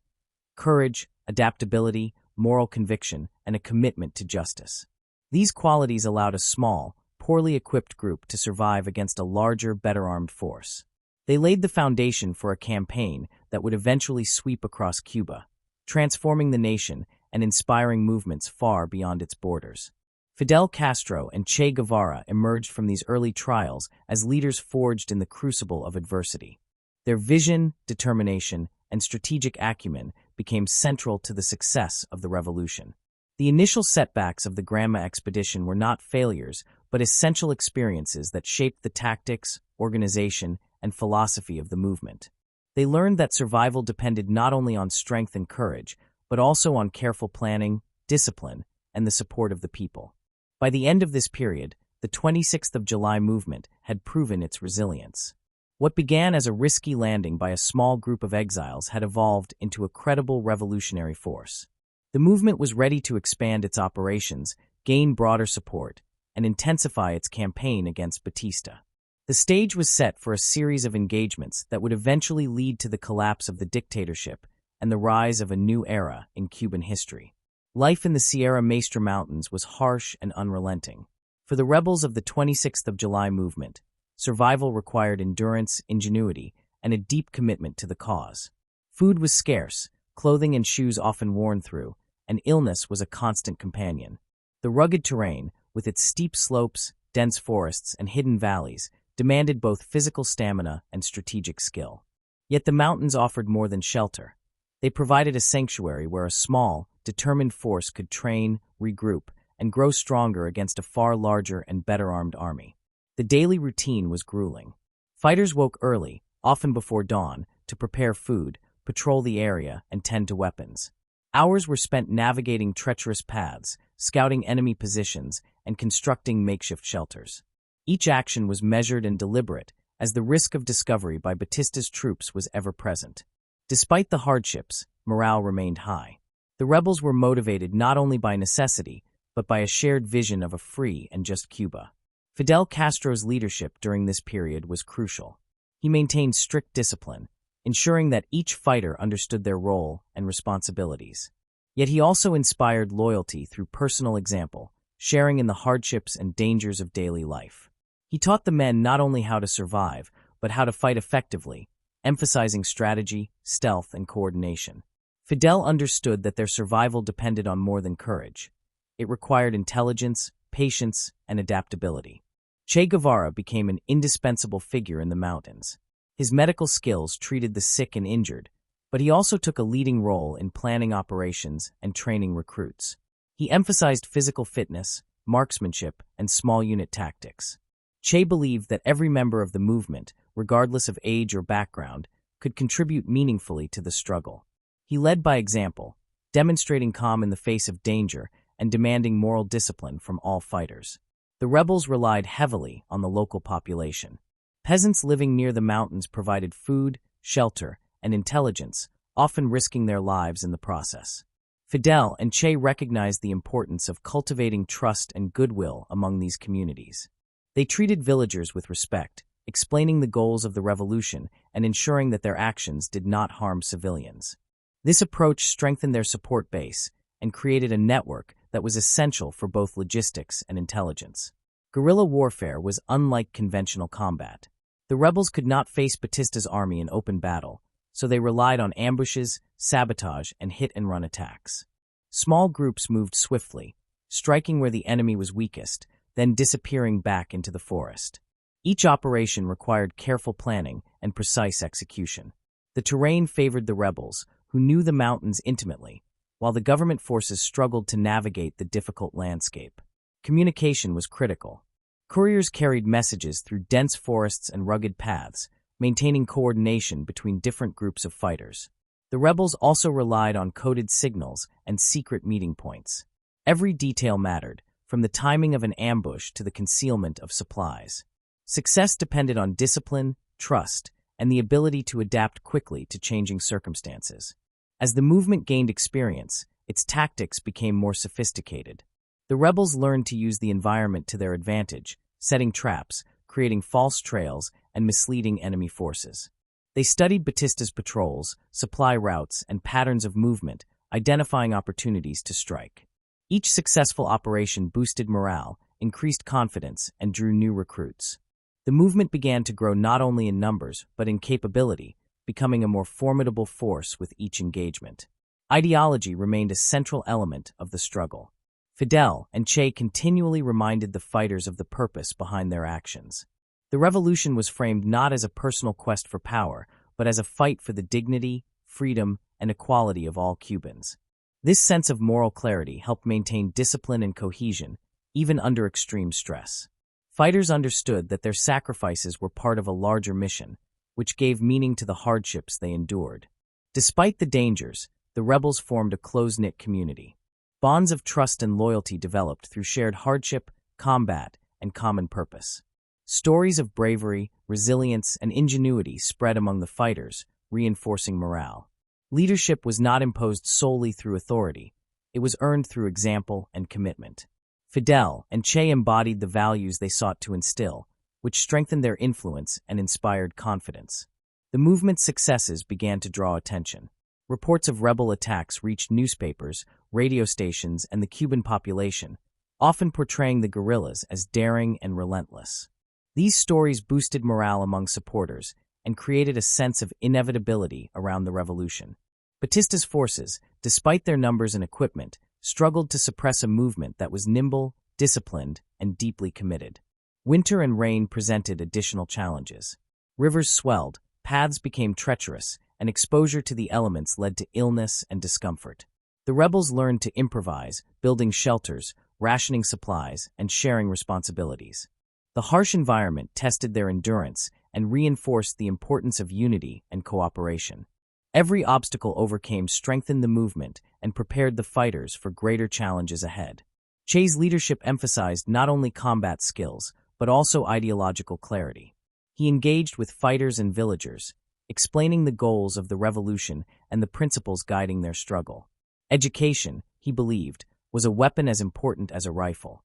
courage, adaptability, moral conviction, and a commitment to justice. These qualities allowed a small, poorly equipped group to survive against a larger, better-armed force. They laid the foundation for a campaign that would eventually sweep across Cuba, transforming the nation and inspiring movements far beyond its borders. Fidel Castro and Che Guevara emerged from these early trials as leaders forged in the crucible of adversity. Their vision, determination, and strategic acumen became central to the success of the revolution. The initial setbacks of the Granma expedition were not failures, but essential experiences that shaped the tactics, organization, and philosophy of the movement. They learned that survival depended not only on strength and courage, but also on careful planning, discipline, and the support of the people. By the end of this period, the 26th of July movement had proven its resilience. What began as a risky landing by a small group of exiles had evolved into a credible revolutionary force. The movement was ready to expand its operations, gain broader support, and intensify its campaign against Batista. The stage was set for a series of engagements that would eventually lead to the collapse of the dictatorship and the rise of a new era in Cuban history. Life in the Sierra Maestra Mountains was harsh and unrelenting. For the rebels of the 26th of July movement, survival required endurance, ingenuity, and a deep commitment to the cause. Food was scarce, clothing and shoes often worn through, and illness was a constant companion. The rugged terrain, with its steep slopes, dense forests, and hidden valleys, demanded both physical stamina and strategic skill. Yet the mountains offered more than shelter. They provided a sanctuary where a small, determined force could train, regroup, and grow stronger against a far larger and better-armed army. The daily routine was grueling. Fighters woke early, often before dawn, to prepare food, patrol the area, and tend to weapons. Hours were spent navigating treacherous paths, scouting enemy positions, and constructing makeshift shelters. Each action was measured and deliberate, as the risk of discovery by Batista's troops was ever present. Despite the hardships, morale remained high. The rebels were motivated not only by necessity, but by a shared vision of a free and just Cuba. Fidel Castro's leadership during this period was crucial. He maintained strict discipline, ensuring that each fighter understood their role and responsibilities. Yet he also inspired loyalty through personal example, sharing in the hardships and dangers of daily life. He taught the men not only how to survive, but how to fight effectively, emphasizing strategy, stealth, and coordination. Fidel understood that their survival depended on more than courage. It required intelligence, patience, and adaptability. Che Guevara became an indispensable figure in the mountains. His medical skills treated the sick and injured, but he also took a leading role in planning operations and training recruits. He emphasized physical fitness, marksmanship, and small unit tactics. Che believed that every member of the movement, regardless of age or background, could contribute meaningfully to the struggle. He led by example, demonstrating calm in the face of danger and demanding moral discipline from all fighters. The rebels relied heavily on the local population. Peasants living near the mountains provided food, shelter, and intelligence, often risking their lives in the process. Fidel and Che recognized the importance of cultivating trust and goodwill among these communities. They treated villagers with respect, explaining the goals of the revolution and ensuring that their actions did not harm civilians. This approach strengthened their support base and created a network that was essential for both logistics and intelligence. Guerrilla warfare was unlike conventional combat. The rebels could not face Batista's army in open battle, so they relied on ambushes, sabotage, and hit-and-run attacks. Small groups moved swiftly, striking where the enemy was weakest, then disappearing back into the forest. Each operation required careful planning and precise execution. The terrain favored the rebels, who knew the mountains intimately, while the government forces struggled to navigate the difficult landscape. Communication was critical. Couriers carried messages through dense forests and rugged paths, maintaining coordination between different groups of fighters. The rebels also relied on coded signals and secret meeting points. Every detail mattered, from the timing of an ambush to the concealment of supplies. Success depended on discipline, trust, and the ability to adapt quickly to changing circumstances. As the movement gained experience, its tactics became more sophisticated. The rebels learned to use the environment to their advantage, setting traps, creating false trails, and misleading enemy forces. They studied Batista's patrols, supply routes, and patterns of movement, identifying opportunities to strike. Each successful operation boosted morale, increased confidence, and drew new recruits. The movement began to grow not only in numbers, but in capability, becoming a more formidable force with each engagement. Ideology remained a central element of the struggle. Fidel and Che continually reminded the fighters of the purpose behind their actions. The revolution was framed not as a personal quest for power, but as a fight for the dignity, freedom, and equality of all Cubans. This sense of moral clarity helped maintain discipline and cohesion, even under extreme stress. Fighters understood that their sacrifices were part of a larger mission, which gave meaning to the hardships they endured. Despite the dangers, the rebels formed a close-knit community. Bonds of trust and loyalty developed through shared hardship, combat, and common purpose. Stories of bravery, resilience, and ingenuity spread among the fighters, reinforcing morale. Leadership was not imposed solely through authority. It was earned through example and commitment. Fidel and Che embodied the values they sought to instill, which strengthened their influence and inspired confidence. The movement's successes began to draw attention. Reports of rebel attacks reached newspapers, radio stations, and the Cuban population, often portraying the guerrillas as daring and relentless. These stories boosted morale among supporters and created a sense of inevitability around the revolution. Batista's forces, despite their numbers and equipment, struggled to suppress a movement that was nimble, disciplined, and deeply committed. Winter and rain presented additional challenges. Rivers swelled, paths became treacherous, and exposure to the elements led to illness and discomfort. The rebels learned to improvise, building shelters, rationing supplies, and sharing responsibilities. The harsh environment tested their endurance and reinforced the importance of unity and cooperation. Every obstacle overcame strengthened the movement and prepared the fighters for greater challenges ahead. Che's leadership emphasized not only combat skills, but also ideological clarity. He engaged with fighters and villagers, explaining the goals of the revolution and the principles guiding their struggle. Education, he believed, was a weapon as important as a rifle.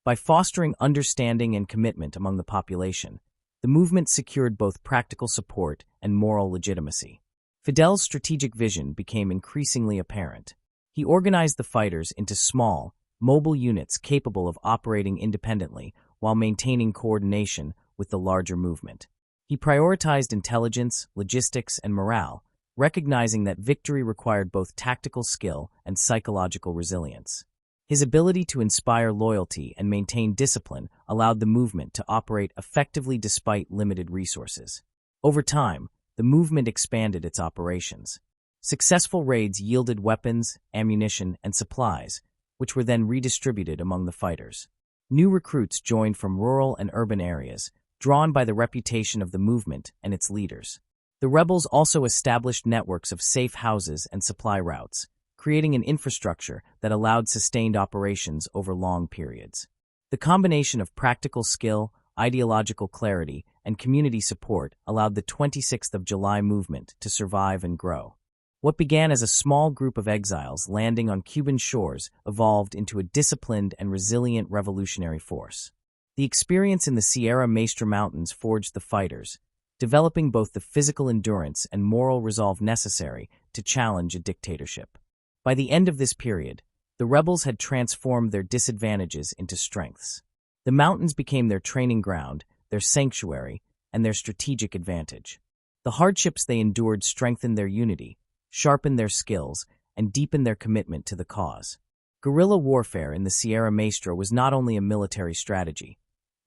By fostering understanding and commitment among the population, the movement secured both practical support and moral legitimacy. Fidel's strategic vision became increasingly apparent. He organized the fighters into small, mobile units capable of operating independently while maintaining coordination with the larger movement. He prioritized intelligence, logistics, and morale, recognizing that victory required both tactical skill and psychological resilience. His ability to inspire loyalty and maintain discipline allowed the movement to operate effectively despite limited resources. Over time, the movement expanded its operations. Successful raids yielded weapons, ammunition, and supplies, which were then redistributed among the fighters. New recruits joined from rural and urban areas, drawn by the reputation of the movement and its leaders. The rebels also established networks of safe houses and supply routes, creating an infrastructure that allowed sustained operations over long periods. The combination of practical skill, ideological clarity, and community support allowed the 26th of July movement to survive and grow. What began as a small group of exiles landing on Cuban shores evolved into a disciplined and resilient revolutionary force. The experience in the Sierra Maestra Mountains forged the fighters, developing both the physical endurance and moral resolve necessary to challenge a dictatorship. By the end of this period, the rebels had transformed their disadvantages into strengths. The mountains became their training ground, their sanctuary, and their strategic advantage. The hardships they endured strengthened their unity, sharpened their skills, and deepened their commitment to the cause. Guerrilla warfare in the Sierra Maestra was not only a military strategy.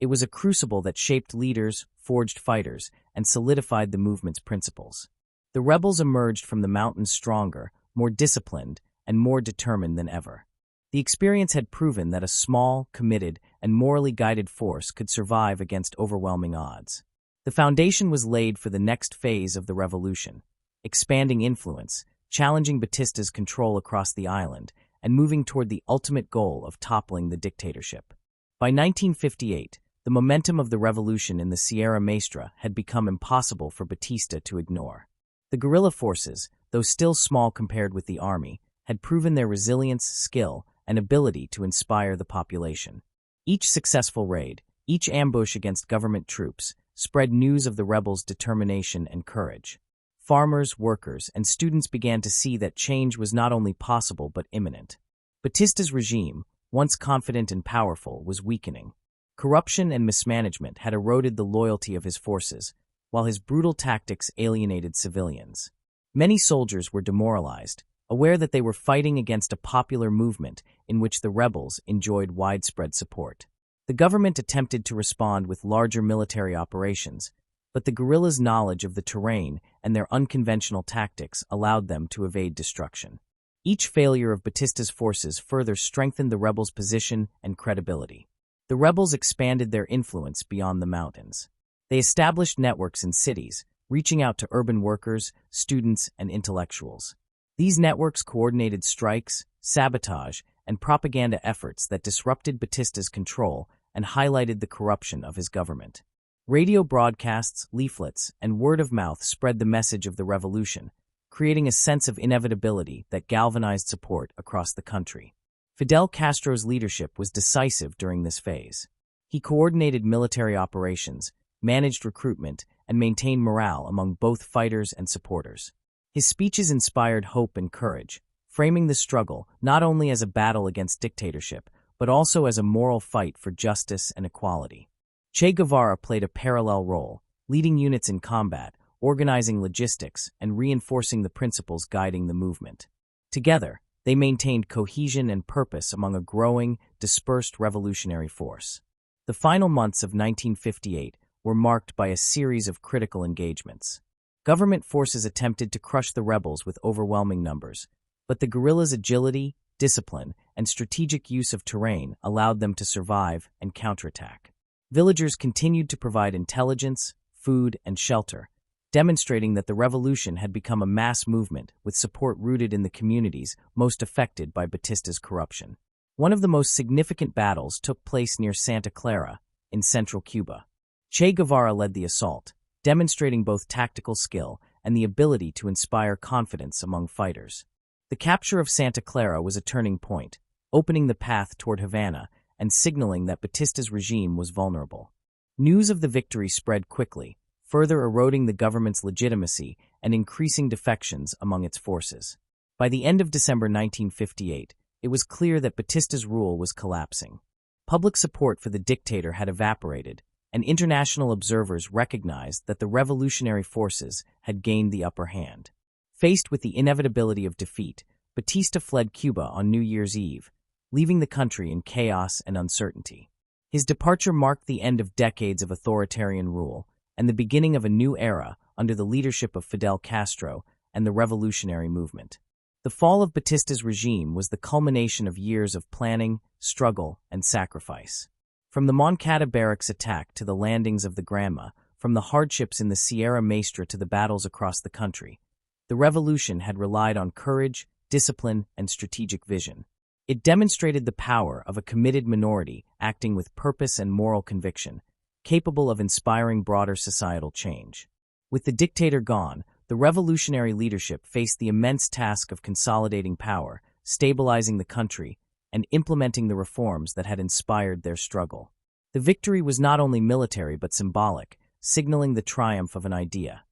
It was a crucible that shaped leaders, forged fighters, and solidified the movement's principles. The rebels emerged from the mountains stronger, more disciplined, and more determined than ever. The experience had proven that a small, committed, and morally guided force could survive against overwhelming odds. The foundation was laid for the next phase of the revolution, expanding influence, challenging Batista's control across the island, and moving toward the ultimate goal of toppling the dictatorship. By 1958, the momentum of the revolution in the Sierra Maestra had become impossible for Batista to ignore. The guerrilla forces, though still small compared with the army, had proven their resilience, skill, and ability to inspire the population. Each successful raid, each ambush against government troops, spread news of the rebels' determination and courage. Farmers, workers, and students began to see that change was not only possible but imminent. Batista's regime, once confident and powerful, was weakening. Corruption and mismanagement had eroded the loyalty of his forces, while his brutal tactics alienated civilians. Many soldiers were demoralized, aware that they were fighting against a popular movement in which the rebels enjoyed widespread support. The government attempted to respond with larger military operations, but the guerrillas' knowledge of the terrain and their unconventional tactics allowed them to evade destruction. Each failure of Batista's forces further strengthened the rebels' position and credibility. The rebels expanded their influence beyond the mountains. They established networks in cities, reaching out to urban workers, students, and intellectuals. These networks coordinated strikes, sabotage, and propaganda efforts that disrupted Batista's control and highlighted the corruption of his government. Radio broadcasts, leaflets, and word of mouth spread the message of the revolution, creating a sense of inevitability that galvanized support across the country. Fidel Castro's leadership was decisive during this phase. He coordinated military operations, managed recruitment, and maintained morale among both fighters and supporters. His speeches inspired hope and courage, framing the struggle not only as a battle against dictatorship, but also as a moral fight for justice and equality. Che Guevara played a parallel role, leading units in combat, organizing logistics, and reinforcing the principles guiding the movement. Together, they maintained cohesion and purpose among a growing, dispersed revolutionary force. The final months of 1958 were marked by a series of critical engagements. Government forces attempted to crush the rebels with overwhelming numbers, but the guerrillas' agility, discipline, and strategic use of terrain allowed them to survive and counterattack. Villagers continued to provide intelligence, food, and shelter, demonstrating that the revolution had become a mass movement with support rooted in the communities most affected by Batista's corruption. One of the most significant battles took place near Santa Clara, in central Cuba. Che Guevara led the assault, demonstrating both tactical skill and the ability to inspire confidence among fighters. The capture of Santa Clara was a turning point, opening the path toward Havana and signaling that Batista's regime was vulnerable. News of the victory spread quickly, further eroding the government's legitimacy and increasing defections among its forces. By the end of December 1958, it was clear that Batista's rule was collapsing. Public support for the dictator had evaporated, and international observers recognized that the revolutionary forces had gained the upper hand. Faced with the inevitability of defeat, Batista fled Cuba on New Year's Eve, leaving the country in chaos and uncertainty. His departure marked the end of decades of authoritarian rule and the beginning of a new era under the leadership of Fidel Castro and the revolutionary movement. The fall of Batista's regime was the culmination of years of planning, struggle, and sacrifice. From the Moncada barracks attack to the landings of the Granma, from the hardships in the Sierra Maestra to the battles across the country, the revolution had relied on courage, discipline, and strategic vision. It demonstrated the power of a committed minority acting with purpose and moral conviction, capable of inspiring broader societal change. With the dictator gone, the revolutionary leadership faced the immense task of consolidating power, stabilizing the country, and implementing the reforms that had inspired their struggle. The victory was not only military but symbolic, signaling the triumph of an idea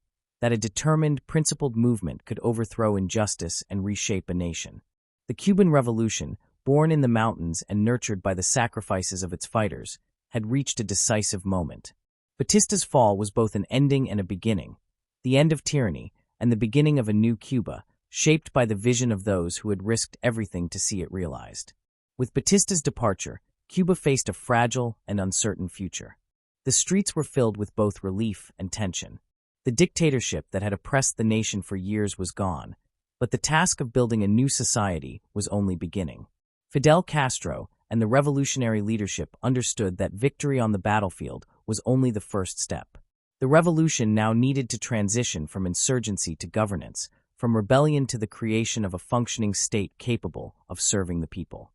that a determined, principled movement could overthrow injustice and reshape a nation. The Cuban Revolution, born in the mountains and nurtured by the sacrifices of its fighters, had reached a decisive moment. Batista's fall was both an ending and a beginning, the end of tyranny and the beginning of a new Cuba, shaped by the vision of those who had risked everything to see it realized. With Batista's departure, Cuba faced a fragile and uncertain future. The streets were filled with both relief and tension. The dictatorship that had oppressed the nation for years was gone, but the task of building a new society was only beginning. Fidel Castro and the revolutionary leadership understood that victory on the battlefield was only the first step. The revolution now needed to transition from insurgency to governance, from rebellion to the creation of a functioning state capable of serving the people.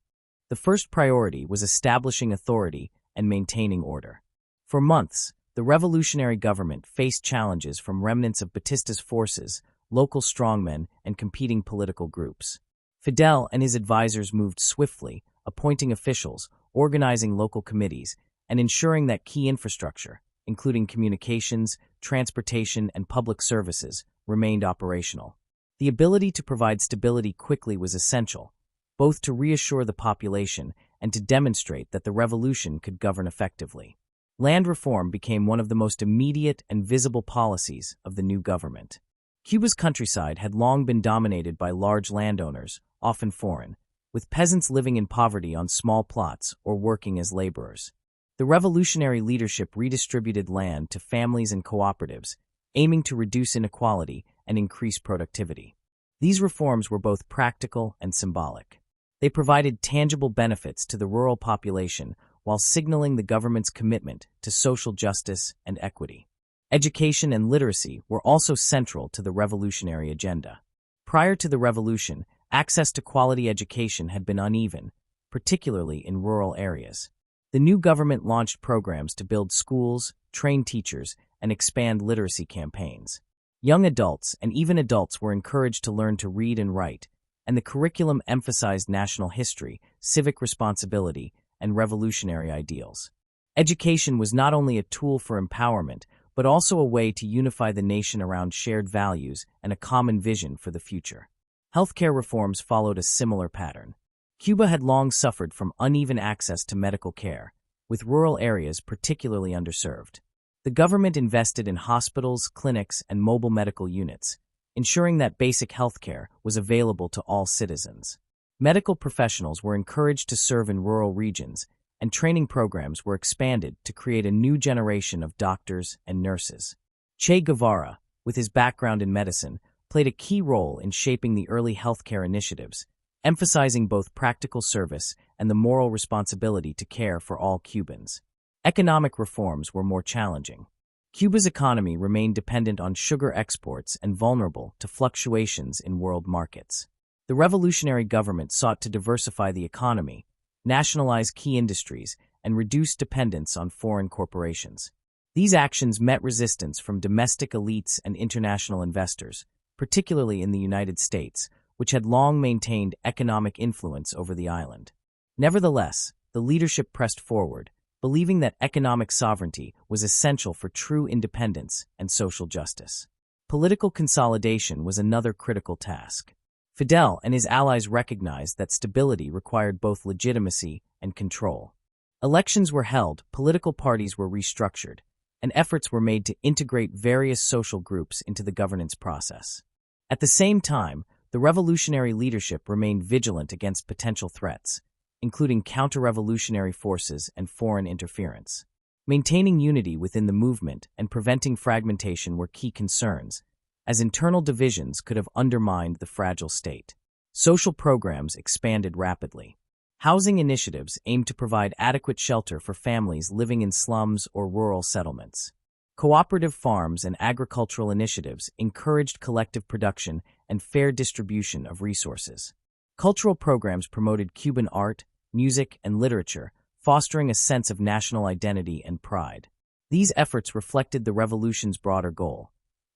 The first priority was establishing authority and maintaining order. For months, the revolutionary government faced challenges from remnants of Batista's forces, local strongmen, and competing political groups. Fidel and his advisors moved swiftly, appointing officials, organizing local committees, and ensuring that key infrastructure, including communications, transportation, and public services, remained operational. The ability to provide stability quickly was essential, both to reassure the population and to demonstrate that the revolution could govern effectively. Land reform became one of the most immediate and visible policies of the new government. Cuba's countryside had long been dominated by large landowners, often foreign, with peasants living in poverty on small plots or working as laborers. The revolutionary leadership redistributed land to families and cooperatives, aiming to reduce inequality and increase productivity. These reforms were both practical and symbolic. They provided tangible benefits to the rural population while signaling the government's commitment to social justice and equity. Education and literacy were also central to the revolutionary agenda. Prior to the revolution, access to quality education had been uneven, particularly in rural areas. The new government launched programs to build schools, train teachers, and expand literacy campaigns. Young adults and even adults were encouraged to learn to read and write, and the curriculum emphasized national history, civic responsibility, and revolutionary ideals. Education was not only a tool for empowerment, but also a way to unify the nation around shared values and a common vision for the future. Healthcare reforms followed a similar pattern. Cuba had long suffered from uneven access to medical care, with rural areas particularly underserved. The government invested in hospitals, clinics, and mobile medical units, ensuring that basic healthcare was available to all citizens. Medical professionals were encouraged to serve in rural regions, and training programs were expanded to create a new generation of doctors and nurses. Che Guevara, with his background in medicine, played a key role in shaping the early healthcare initiatives, emphasizing both practical service and the moral responsibility to care for all Cubans. Economic reforms were more challenging. Cuba's economy remained dependent on sugar exports and vulnerable to fluctuations in world markets. The revolutionary government sought to diversify the economy, nationalize key industries, and reduce dependence on foreign corporations. These actions met resistance from domestic elites and international investors, particularly in the United States, which had long maintained economic influence over the island. Nevertheless, the leadership pressed forward, believing that economic sovereignty was essential for true independence and social justice. Political consolidation was another critical task. Fidel and his allies recognized that stability required both legitimacy and control. Elections were held, political parties were restructured, and efforts were made to integrate various social groups into the governance process. At the same time, the revolutionary leadership remained vigilant against potential threats, including counter-revolutionary forces and foreign interference. Maintaining unity within the movement and preventing fragmentation were key concerns, as internal divisions could have undermined the fragile state. Social programs expanded rapidly. Housing initiatives aimed to provide adequate shelter for families living in slums or rural settlements. Cooperative farms and agricultural initiatives encouraged collective production and fair distribution of resources. Cultural programs promoted Cuban art, music, and literature, fostering a sense of national identity and pride. These efforts reflected the revolution's broader goal: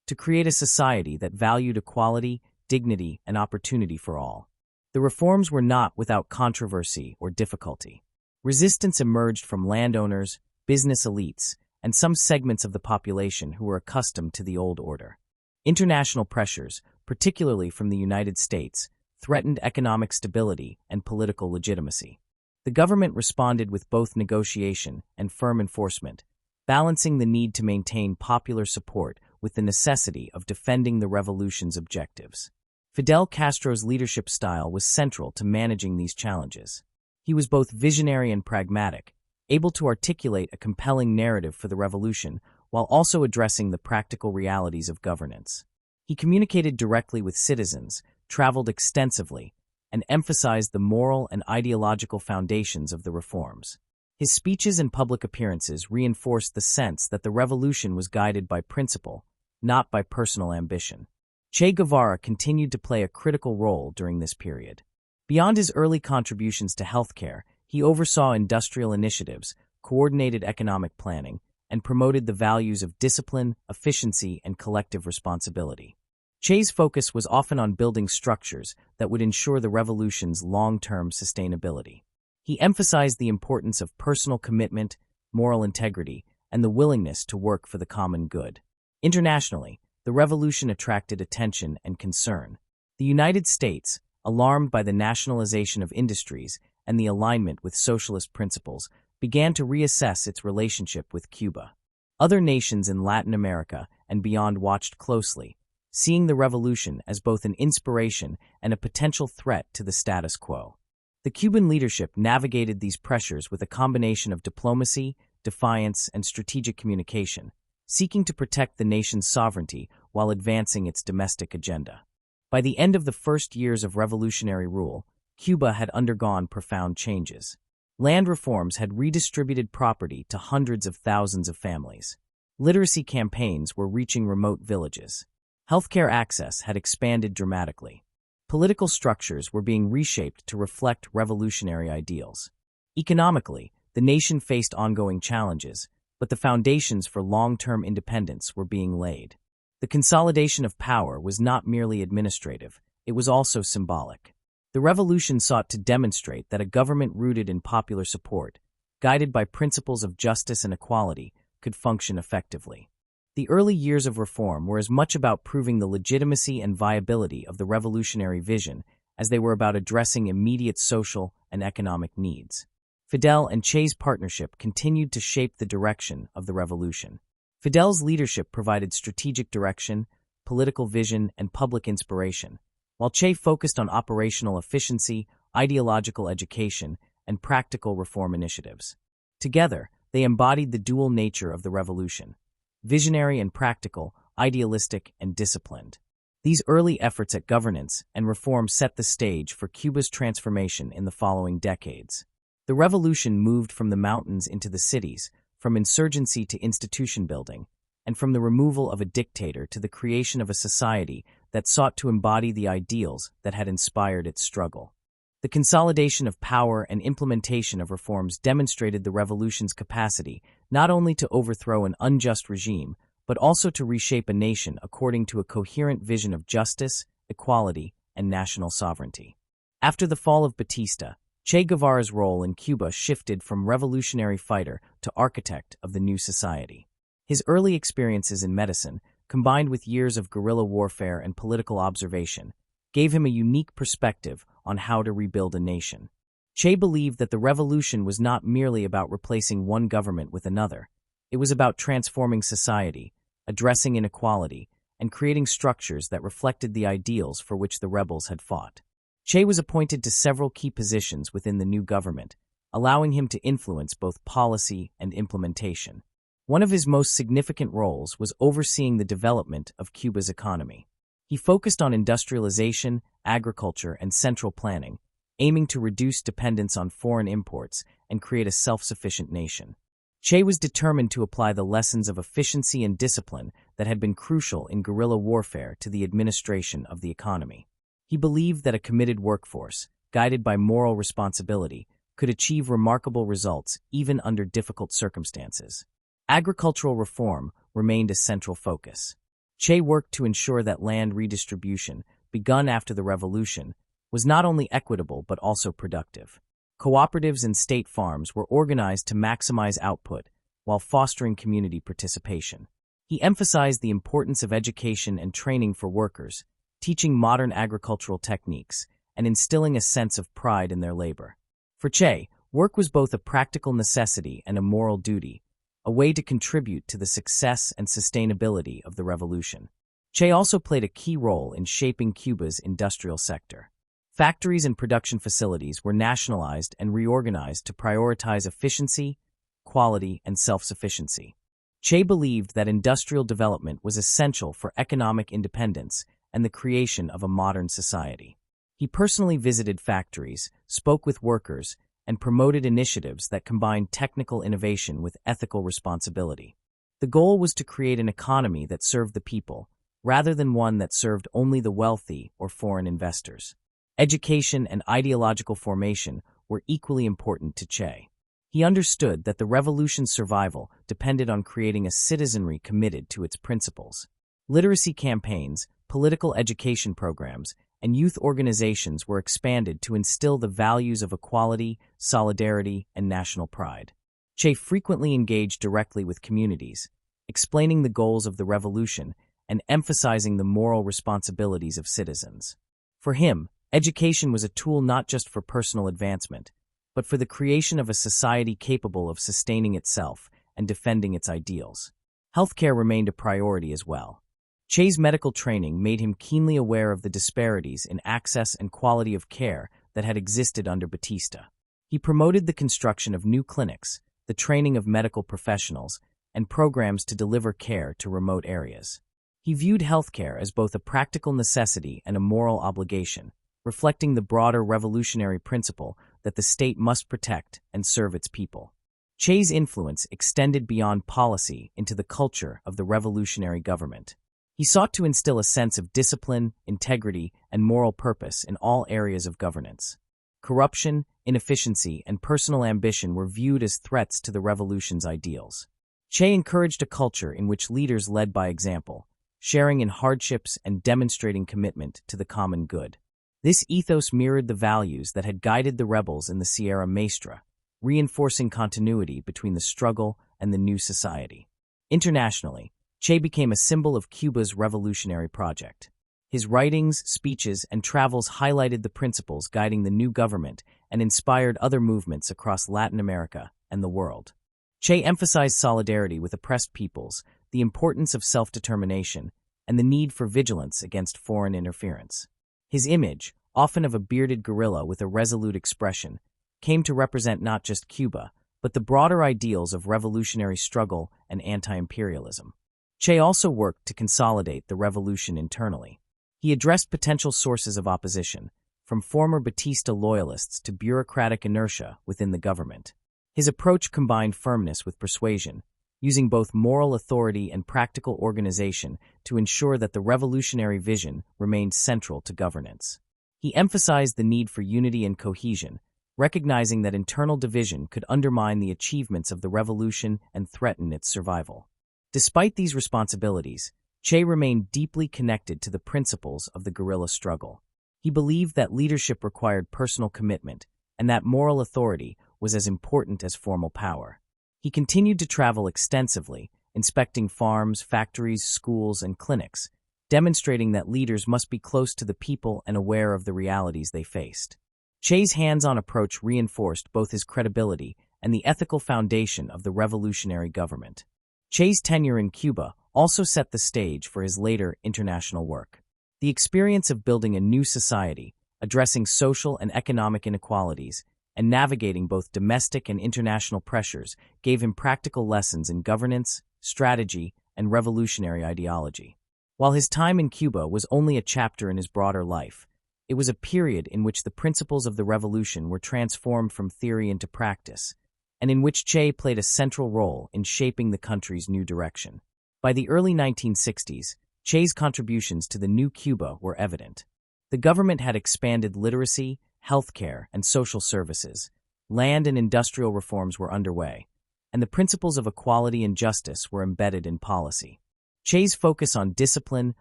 to create a society that valued equality, dignity, and opportunity for all. The reforms were not without controversy or difficulty. Resistance emerged from landowners, business elites, and some segments of the population who were accustomed to the old order. International pressures, particularly from the United States, threatened economic stability and political legitimacy. The government responded with both negotiation and firm enforcement, balancing the need to maintain popular support with the necessity of defending the revolution's objectives. Fidel Castro's leadership style was central to managing these challenges. He was both visionary and pragmatic, able to articulate a compelling narrative for the revolution while also addressing the practical realities of governance. He communicated directly with citizens, traveled extensively, and emphasized the moral and ideological foundations of the reforms. His speeches and public appearances reinforced the sense that the revolution was guided by principle, not by personal ambition. Che Guevara continued to play a critical role during this period. Beyond his early contributions to healthcare, he oversaw industrial initiatives, coordinated economic planning, and promoted the values of discipline, efficiency, and collective responsibility. Che's focus was often on building structures that would ensure the revolution's long-term sustainability. He emphasized the importance of personal commitment, moral integrity, and the willingness to work for the common good. Internationally, the revolution attracted attention and concern. The United States, alarmed by the nationalization of industries and the alignment with socialist principles, began to reassess its relationship with Cuba. Other nations in Latin America and beyond watched closely, seeing the revolution as both an inspiration and a potential threat to the status quo. The Cuban leadership navigated these pressures with a combination of diplomacy, defiance, and strategic communication, seeking to protect the nation's sovereignty while advancing its domestic agenda. By the end of the first years of revolutionary rule, Cuba had undergone profound changes. Land reforms had redistributed property to hundreds of thousands of families. Literacy campaigns were reaching remote villages. Healthcare access had expanded dramatically. Political structures were being reshaped to reflect revolutionary ideals. Economically, the nation faced ongoing challenges, but the foundations for long-term independence were being laid. The consolidation of power was not merely administrative, it was also symbolic. The revolution sought to demonstrate that a government rooted in popular support, guided by principles of justice and equality, could function effectively. The early years of reform were as much about proving the legitimacy and viability of the revolutionary vision as they were about addressing immediate social and economic needs. Fidel and Che's partnership continued to shape the direction of the revolution. Fidel's leadership provided strategic direction, political vision, and public inspiration, while Che focused on operational efficiency, ideological education, and practical reform initiatives. Together, they embodied the dual nature of the revolution: visionary and practical, idealistic and disciplined. These early efforts at governance and reform set the stage for Cuba's transformation in the following decades. The revolution moved from the mountains into the cities, from insurgency to institution building, and from the removal of a dictator to the creation of a society that sought to embody the ideals that had inspired its struggle. The consolidation of power and implementation of reforms demonstrated the revolution's capacity not only to overthrow an unjust regime, but also to reshape a nation according to a coherent vision of justice, equality, and national sovereignty. After the fall of Batista, Che Guevara's role in Cuba shifted from revolutionary fighter to architect of the new society. His early experiences in medicine, combined with years of guerrilla warfare and political observation, gave him a unique perspective on how to rebuild a nation. Che believed that the revolution was not merely about replacing one government with another. It was about transforming society, addressing inequality, and creating structures that reflected the ideals for which the rebels had fought. Che was appointed to several key positions within the new government, allowing him to influence both policy and implementation. One of his most significant roles was overseeing the development of Cuba's economy. He focused on industrialization, agriculture, and central planning, aiming to reduce dependence on foreign imports and create a self-sufficient nation. Che was determined to apply the lessons of efficiency and discipline that had been crucial in guerrilla warfare to the administration of the economy. He believed that a committed workforce, guided by moral responsibility, could achieve remarkable results even under difficult circumstances. Agricultural reform remained a central focus. Che worked to ensure that land redistribution, begun after the revolution, was not only equitable but also productive. Cooperatives and state farms were organized to maximize output while fostering community participation. He emphasized the importance of education and training for workers, teaching modern agricultural techniques, and instilling a sense of pride in their labor. For Che, work was both a practical necessity and a moral duty, a way to contribute to the success and sustainability of the revolution. Che also played a key role in shaping Cuba's industrial sector. Factories and production facilities were nationalized and reorganized to prioritize efficiency, quality, and self-sufficiency. Che believed that industrial development was essential for economic independence and the creation of a modern society. He personally visited factories, spoke with workers, and promoted initiatives that combined technical innovation with ethical responsibility. The goal was to create an economy that served the people, rather than one that served only the wealthy or foreign investors. Education and ideological formation were equally important to Che. He understood that the revolution's survival depended on creating a citizenry committed to its principles. Literacy campaigns, political education programs, and youth organizations were expanded to instill the values of equality, solidarity, and national pride. Che frequently engaged directly with communities, explaining the goals of the revolution and emphasizing the moral responsibilities of citizens. For him, education was a tool not just for personal advancement, but for the creation of a society capable of sustaining itself and defending its ideals. Healthcare remained a priority as well. Che's medical training made him keenly aware of the disparities in access and quality of care that had existed under Batista. He promoted the construction of new clinics, the training of medical professionals, and programs to deliver care to remote areas. He viewed healthcare as both a practical necessity and a moral obligation, reflecting the broader revolutionary principle that the state must protect and serve its people. Che's influence extended beyond policy into the culture of the revolutionary government. He sought to instill a sense of discipline, integrity, and moral purpose in all areas of governance. Corruption, inefficiency, and personal ambition were viewed as threats to the revolution's ideals. Che encouraged a culture in which leaders led by example, sharing in hardships and demonstrating commitment to the common good. This ethos mirrored the values that had guided the rebels in the Sierra Maestra, reinforcing continuity between the struggle and the new society. Internationally, Che became a symbol of Cuba's revolutionary project. His writings, speeches, and travels highlighted the principles guiding the new government and inspired other movements across Latin America and the world. Che emphasized solidarity with oppressed peoples, the importance of self-determination, and the need for vigilance against foreign interference. His image, often of a bearded guerrilla with a resolute expression, came to represent not just Cuba, but the broader ideals of revolutionary struggle and anti-imperialism. Che also worked to consolidate the revolution internally. He addressed potential sources of opposition, from former Batista loyalists to bureaucratic inertia within the government. His approach combined firmness with persuasion, using both moral authority and practical organization to ensure that the revolutionary vision remained central to governance. He emphasized the need for unity and cohesion, recognizing that internal division could undermine the achievements of the revolution and threaten its survival. Despite these responsibilities, Che remained deeply connected to the principles of the guerrilla struggle. He believed that leadership required personal commitment and that moral authority was as important as formal power. He continued to travel extensively, inspecting farms, factories, schools, and clinics, demonstrating that leaders must be close to the people and aware of the realities they faced. Che's hands-on approach reinforced both his credibility and the ethical foundation of the revolutionary government. Che's tenure in Cuba also set the stage for his later international work. The experience of building a new society, addressing social and economic inequalities, and navigating both domestic and international pressures gave him practical lessons in governance, strategy, and revolutionary ideology. While his time in Cuba was only a chapter in his broader life, it was a period in which the principles of the revolution were transformed from theory into practice, and in which Che played a central role in shaping the country's new direction. By the early 1960s, Che's contributions to the new Cuba were evident. The government had expanded literacy, healthcare, and social services. Land and industrial reforms were underway, and the principles of equality and justice were embedded in policy. Che's focus on discipline,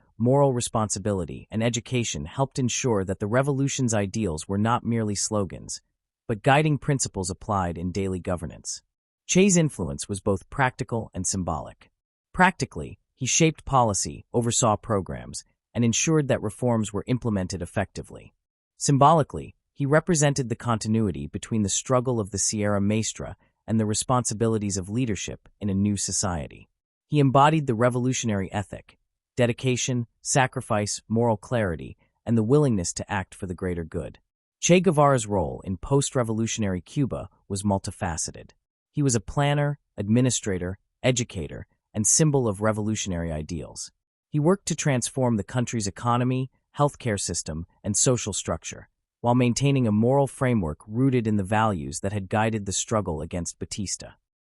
moral responsibility, and education helped ensure that the revolution's ideals were not merely slogans, but guiding principles applied in daily governance. Che's influence was both practical and symbolic. Practically, he shaped policy, oversaw programs, and ensured that reforms were implemented effectively. Symbolically, he represented the continuity between the struggle of the Sierra Maestra and the responsibilities of leadership in a new society. He embodied the revolutionary ethic, dedication, sacrifice, moral clarity, and the willingness to act for the greater good. Che Guevara's role in post-revolutionary Cuba was multifaceted. He was a planner, administrator, educator, and symbol of revolutionary ideals. He worked to transform the country's economy, healthcare system, and social structure, while maintaining a moral framework rooted in the values that had guided the struggle against Batista.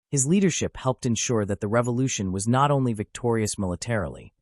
His leadership helped ensure that the revolution was not only victorious militarily,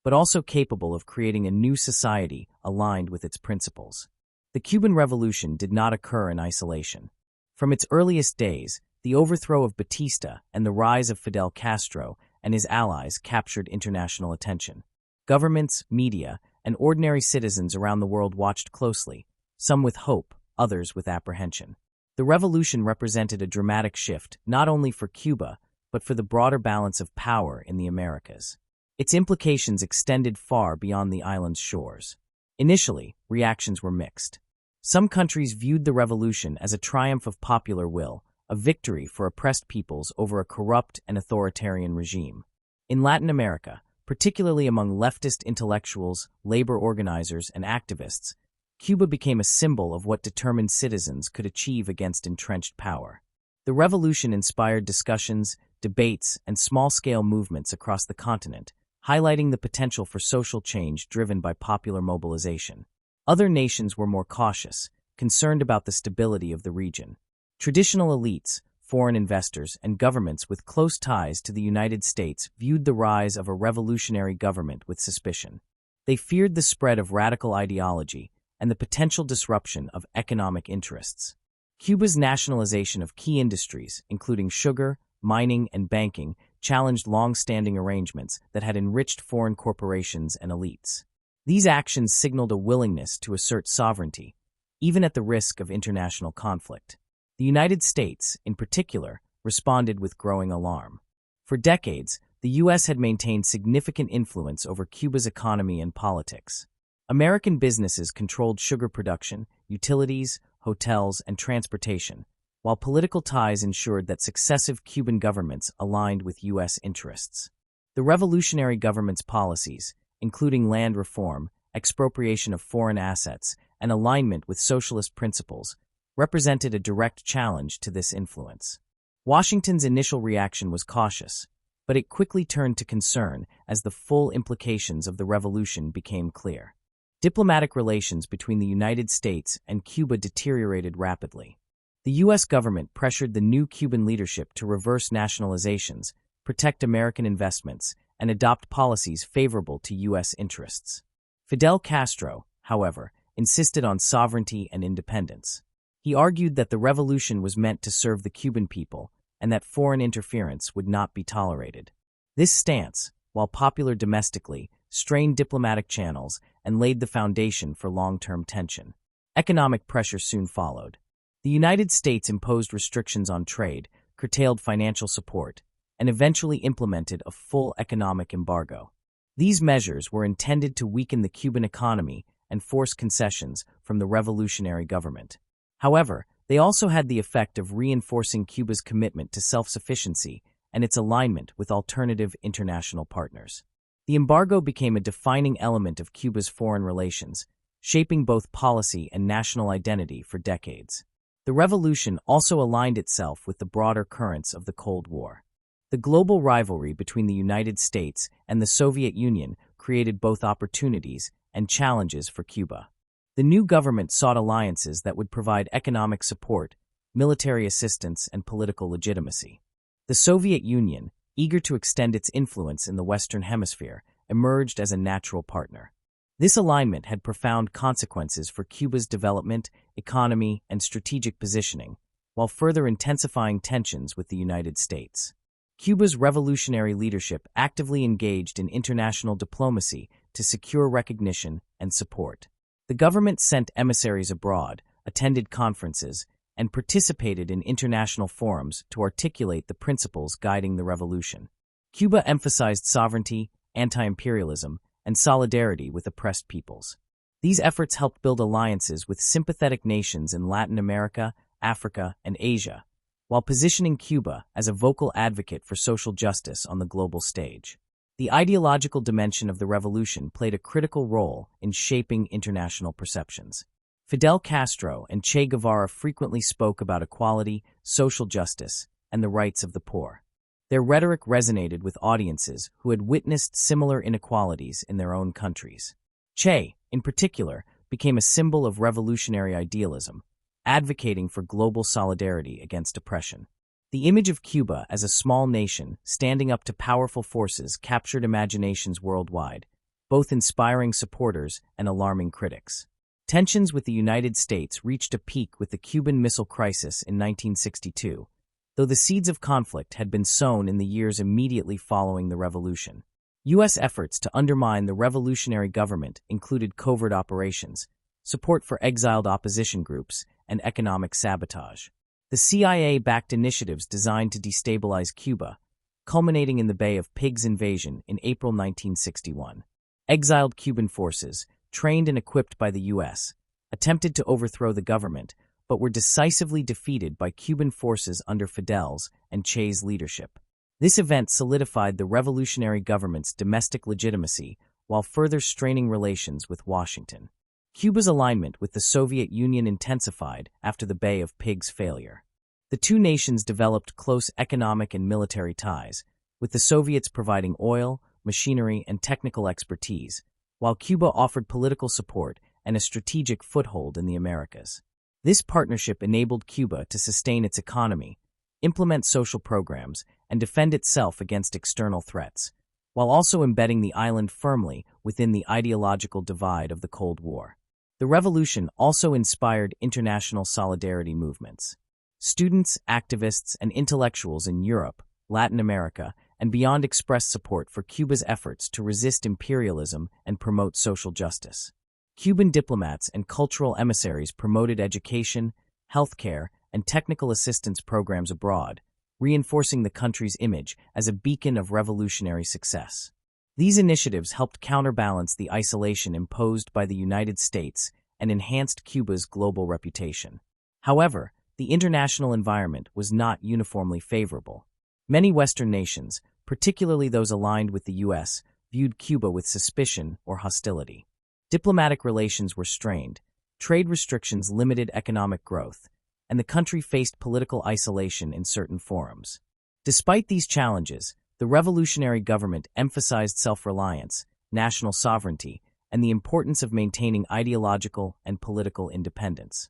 but also capable of creating a new society aligned with its principles. The Cuban Revolution did not occur in isolation. From its earliest days, the overthrow of Batista and the rise of Fidel Castro and his allies captured international attention. Governments, media, and ordinary citizens around the world watched closely, some with hope, others with apprehension. The revolution represented a dramatic shift not only for Cuba, but for the broader balance of power in the Americas. Its implications extended far beyond the island's shores. Initially, reactions were mixed. Some countries viewed the revolution as a triumph of popular will, a victory for oppressed peoples over a corrupt and authoritarian regime. In Latin America, particularly among leftist intellectuals, labor organizers, and activists, Cuba became a symbol of what determined citizens could achieve against entrenched power. The revolution inspired discussions, debates, and small-scale movements across the continent, highlighting the potential for social change driven by popular mobilization. Other nations were more cautious, concerned about the stability of the region. Traditional elites, foreign investors, and governments with close ties to the United States viewed the rise of a revolutionary government with suspicion. They feared the spread of radical ideology and the potential disruption of economic interests. Cuba's nationalization of key industries, including sugar, mining, and banking, challenged long-standing arrangements that had enriched foreign corporations and elites. These actions signaled a willingness to assert sovereignty, even at the risk of international conflict. The United States, in particular, responded with growing alarm. For decades, the U.S. had maintained significant influence over Cuba's economy and politics. American businesses controlled sugar production, utilities, hotels, and transportation, while political ties ensured that successive Cuban governments aligned with U.S. interests. The revolutionary government's policies, including land reform, expropriation of foreign assets, and alignment with socialist principles, represented a direct challenge to this influence. Washington's initial reaction was cautious, but it quickly turned to concern as the full implications of the revolution became clear. Diplomatic relations between the United States and Cuba deteriorated rapidly. The U.S. government pressured the new Cuban leadership to reverse nationalizations, protect American investments, and adopt policies favorable to U.S. interests. Fidel Castro, however, insisted on sovereignty and independence. He argued that the revolution was meant to serve the Cuban people and that foreign interference would not be tolerated. This stance, while popular domestically, strained diplomatic channels and laid the foundation for long-term tension. Economic pressure soon followed. The United States imposed restrictions on trade, curtailed financial support, and eventually implemented a full economic embargo. These measures were intended to weaken the Cuban economy and force concessions from the revolutionary government. However, they also had the effect of reinforcing Cuba's commitment to self-sufficiency and its alignment with alternative international partners. The embargo became a defining element of Cuba's foreign relations, shaping both policy and national identity for decades. The revolution also aligned itself with the broader currents of the Cold War. The global rivalry between the United States and the Soviet Union created both opportunities and challenges for Cuba. The new government sought alliances that would provide economic support, military assistance, and political legitimacy. The Soviet Union, eager to extend its influence in the Western Hemisphere, emerged as a natural partner. This alignment had profound consequences for Cuba's development, economy, and strategic positioning, while further intensifying tensions with the United States. Cuba's revolutionary leadership actively engaged in international diplomacy to secure recognition and support. The government sent emissaries abroad, attended conferences, and participated in international forums to articulate the principles guiding the revolution. Cuba emphasized sovereignty, anti-imperialism, and solidarity with oppressed peoples. These efforts helped build alliances with sympathetic nations in Latin America, Africa, and Asia, while positioning Cuba as a vocal advocate for social justice on the global stage. The ideological dimension of the revolution played a critical role in shaping international perceptions. Fidel Castro and Che Guevara frequently spoke about equality, social justice, and the rights of the poor. Their rhetoric resonated with audiences who had witnessed similar inequalities in their own countries. Che, in particular, became a symbol of revolutionary idealism, advocating for global solidarity against oppression. The image of Cuba as a small nation standing up to powerful forces captured imaginations worldwide, both inspiring supporters and alarming critics. Tensions with the United States reached a peak with the Cuban Missile Crisis in 1962, though the seeds of conflict had been sown in the years immediately following the revolution. U.S. efforts to undermine the revolutionary government included covert operations, support for exiled opposition groups, and economic sabotage. The CIA-backed initiatives designed to destabilize Cuba, culminating in the Bay of Pigs invasion in April 1961. Exiled Cuban forces, trained and equipped by the U.S., attempted to overthrow the government, but were decisively defeated by Cuban forces under Fidel's and Che's leadership. This event solidified the revolutionary government's domestic legitimacy while further straining relations with Washington. Cuba's alignment with the Soviet Union intensified after the Bay of Pigs failure. The two nations developed close economic and military ties, with the Soviets providing oil, machinery, and technical expertise, while Cuba offered political support and a strategic foothold in the Americas. This partnership enabled Cuba to sustain its economy, implement social programs, and defend itself against external threats, while also embedding the island firmly within the ideological divide of the Cold War. The revolution also inspired international solidarity movements. Students, activists, and intellectuals in Europe, Latin America, and beyond expressed support for Cuba's efforts to resist imperialism and promote social justice. Cuban diplomats and cultural emissaries promoted education, healthcare, and technical assistance programs abroad, reinforcing the country's image as a beacon of revolutionary success. These initiatives helped counterbalance the isolation imposed by the United States and enhanced Cuba's global reputation. However, the international environment was not uniformly favorable. Many Western nations, particularly those aligned with the U.S., viewed Cuba with suspicion or hostility. Diplomatic relations were strained, trade restrictions limited economic growth, and the country faced political isolation in certain forums. Despite these challenges, the revolutionary government emphasized self-reliance, national sovereignty, and the importance of maintaining ideological and political independence.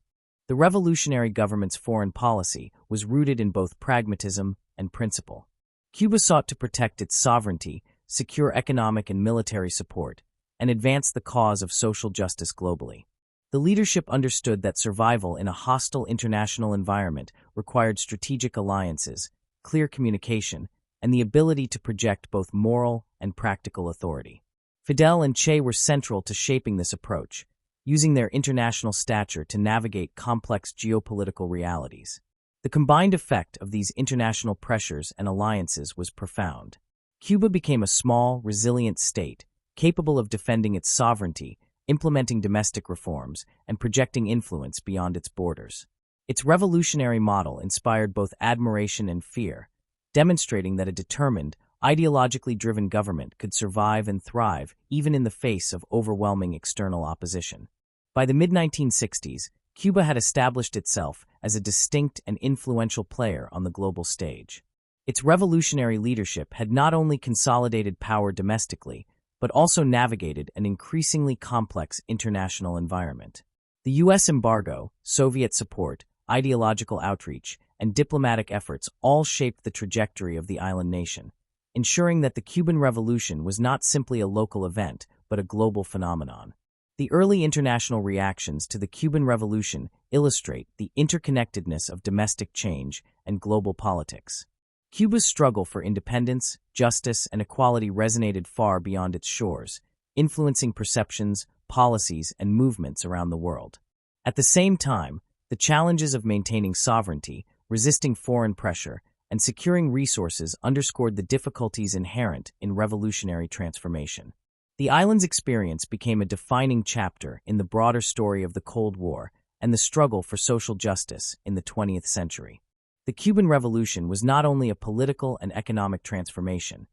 The revolutionary government's foreign policy was rooted in both pragmatism and principle. Cuba sought to protect its sovereignty, secure economic and military support, and advance the cause of social justice globally. The leadership understood that survival in a hostile international environment required strategic alliances, clear communication, and the ability to project both moral and practical authority. Fidel and Che were central to shaping this approach, using their international stature to navigate complex geopolitical realities. The combined effect of these international pressures and alliances was profound. Cuba became a small, resilient state, capable of defending its sovereignty, implementing domestic reforms, and projecting influence beyond its borders. Its revolutionary model inspired both admiration and fear, demonstrating that a determined, ideologically driven government could survive and thrive even in the face of overwhelming external opposition. By the mid-1960s, Cuba had established itself as a distinct and influential player on the global stage. Its revolutionary leadership had not only consolidated power domestically, but also navigated an increasingly complex international environment. The U.S. embargo, Soviet support, ideological outreach, and diplomatic efforts all shaped the trajectory of the island nation, ensuring that the Cuban Revolution was not simply a local event, but a global phenomenon. The early international reactions to the Cuban Revolution illustrate the interconnectedness of domestic change and global politics. Cuba's struggle for independence, justice, and equality resonated far beyond its shores, influencing perceptions, policies, and movements around the world. At the same time, the challenges of maintaining sovereignty, resisting foreign pressure, and securing resources underscored the difficulties inherent in revolutionary transformation. The island's experience became a defining chapter in the broader story of the Cold War and the struggle for social justice in the 20th century. The Cuban Revolution was not only a political and economic transformation,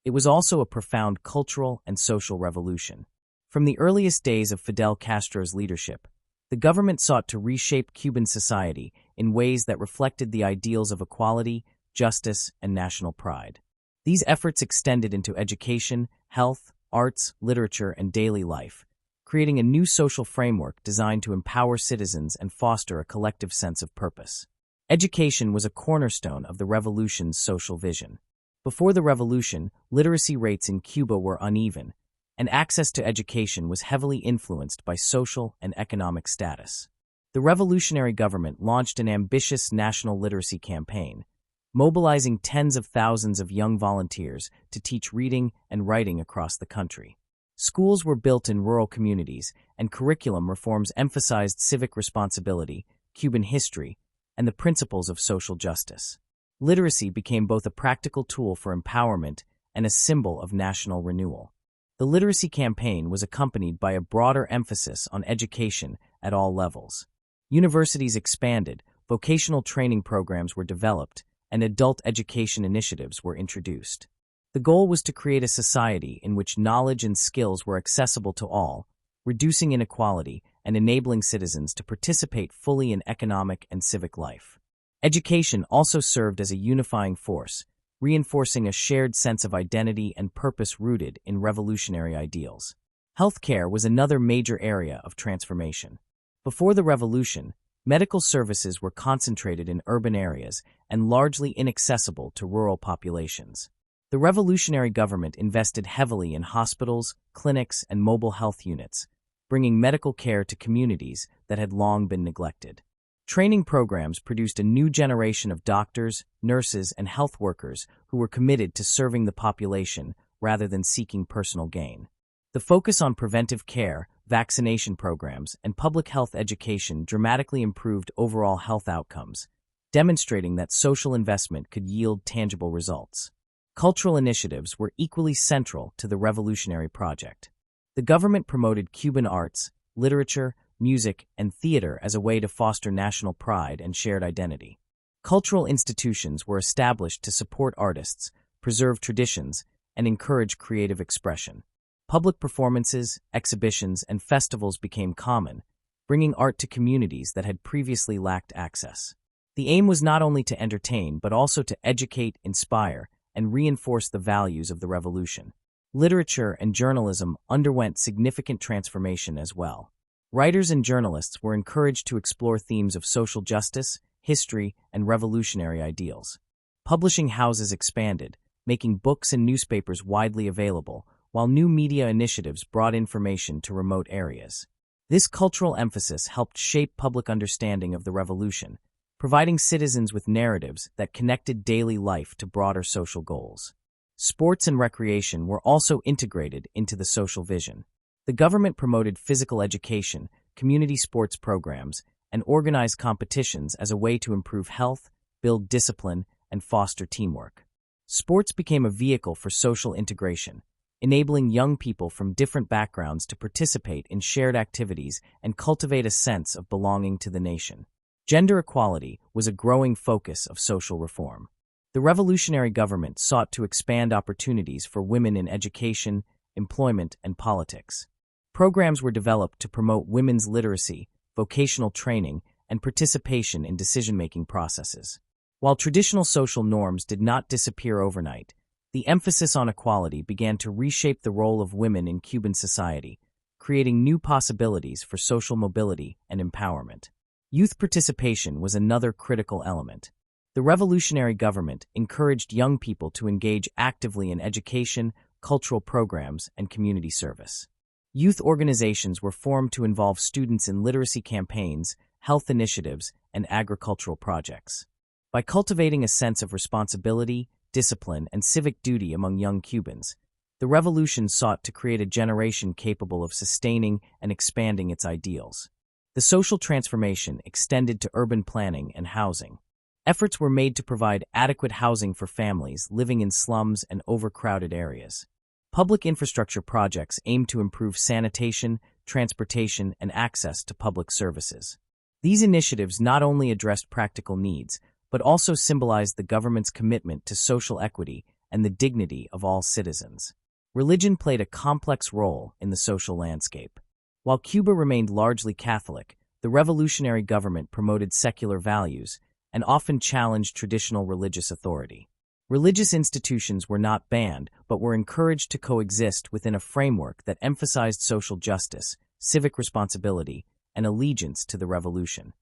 it was also a profound cultural and social revolution. From the earliest days of Fidel Castro's leadership, the government sought to reshape Cuban society in ways that reflected the ideals of equality, justice, and national pride. These efforts extended into education, health, arts, literature, and daily life, creating a new social framework designed to empower citizens and foster a collective sense of purpose. Education was a cornerstone of the revolution's social vision. Before the revolution, literacy rates in Cuba were uneven, and access to education was heavily influenced by social and economic status. The revolutionary government launched an ambitious national literacy campaign, mobilizing tens of thousands of young volunteers to teach reading and writing across the country. Schools were built in rural communities, and curriculum reforms emphasized civic responsibility, Cuban history, and the principles of social justice. Literacy became both a practical tool for empowerment and a symbol of national renewal. The literacy campaign was accompanied by a broader emphasis on education at all levels. Universities expanded, vocational training programs were developed, and adult education initiatives were introduced. The goal was to create a society in which knowledge and skills were accessible to all, reducing inequality and enabling citizens to participate fully in economic and civic life. Education also served as a unifying force, reinforcing a shared sense of identity and purpose rooted in revolutionary ideals. Healthcare was another major area of transformation. Before the revolution, medical services were concentrated in urban areas and largely inaccessible to rural populations. The revolutionary government invested heavily in hospitals, clinics, and mobile health units, bringing medical care to communities that had long been neglected. Training programs produced a new generation of doctors, nurses, and health workers who were committed to serving the population rather than seeking personal gain. The focus on preventive care, vaccination programs, and public health education dramatically improved overall health outcomes, demonstrating that social investment could yield tangible results. Cultural initiatives were equally central to the revolutionary project. The government promoted Cuban arts, literature, music, and theater as a way to foster national pride and shared identity. Cultural institutions were established to support artists, preserve traditions, and encourage creative expression. Public performances, exhibitions, and festivals became common, bringing art to communities that had previously lacked access. The aim was not only to entertain but also to educate, inspire, and reinforce the values of the revolution. Literature and journalism underwent significant transformation as well. Writers and journalists were encouraged to explore themes of social justice, history, and revolutionary ideals. Publishing houses expanded, making books and newspapers widely available, while new media initiatives brought information to remote areas. This cultural emphasis helped shape public understanding of the revolution, providing citizens with narratives that connected daily life to broader social goals. Sports and recreation were also integrated into the social vision. The government promoted physical education, community sports programs, and organized competitions as a way to improve health, build discipline, and foster teamwork. Sports became a vehicle for social integration, enabling young people from different backgrounds to participate in shared activities and cultivate a sense of belonging to the nation. Gender equality was a growing focus of social reform. The revolutionary government sought to expand opportunities for women in education, employment, and politics. Programs were developed to promote women's literacy, vocational training, and participation in decision-making processes. While traditional social norms did not disappear overnight, the emphasis on equality began to reshape the role of women in Cuban society, creating new possibilities for social mobility and empowerment. Youth participation was another critical element. The revolutionary government encouraged young people to engage actively in education, cultural programs, and community service. Youth organizations were formed to involve students in literacy campaigns, health initiatives, and agricultural projects. By cultivating a sense of responsibility, discipline, and civic duty among young Cubans, the revolution sought to create a generation capable of sustaining and expanding its ideals. The social transformation extended to urban planning and housing. Efforts were made to provide adequate housing for families living in slums and overcrowded areas. Public infrastructure projects aimed to improve sanitation, transportation, and access to public services. These initiatives not only addressed practical needs, but also symbolized the government's commitment to social equity and the dignity of all citizens. Religion played a complex role in the social landscape. While Cuba remained largely Catholic, the revolutionary government promoted secular values and often challenged traditional religious authority. Religious institutions were not banned, but were encouraged to coexist within a framework that emphasized social justice, civic responsibility, and allegiance to the revolution.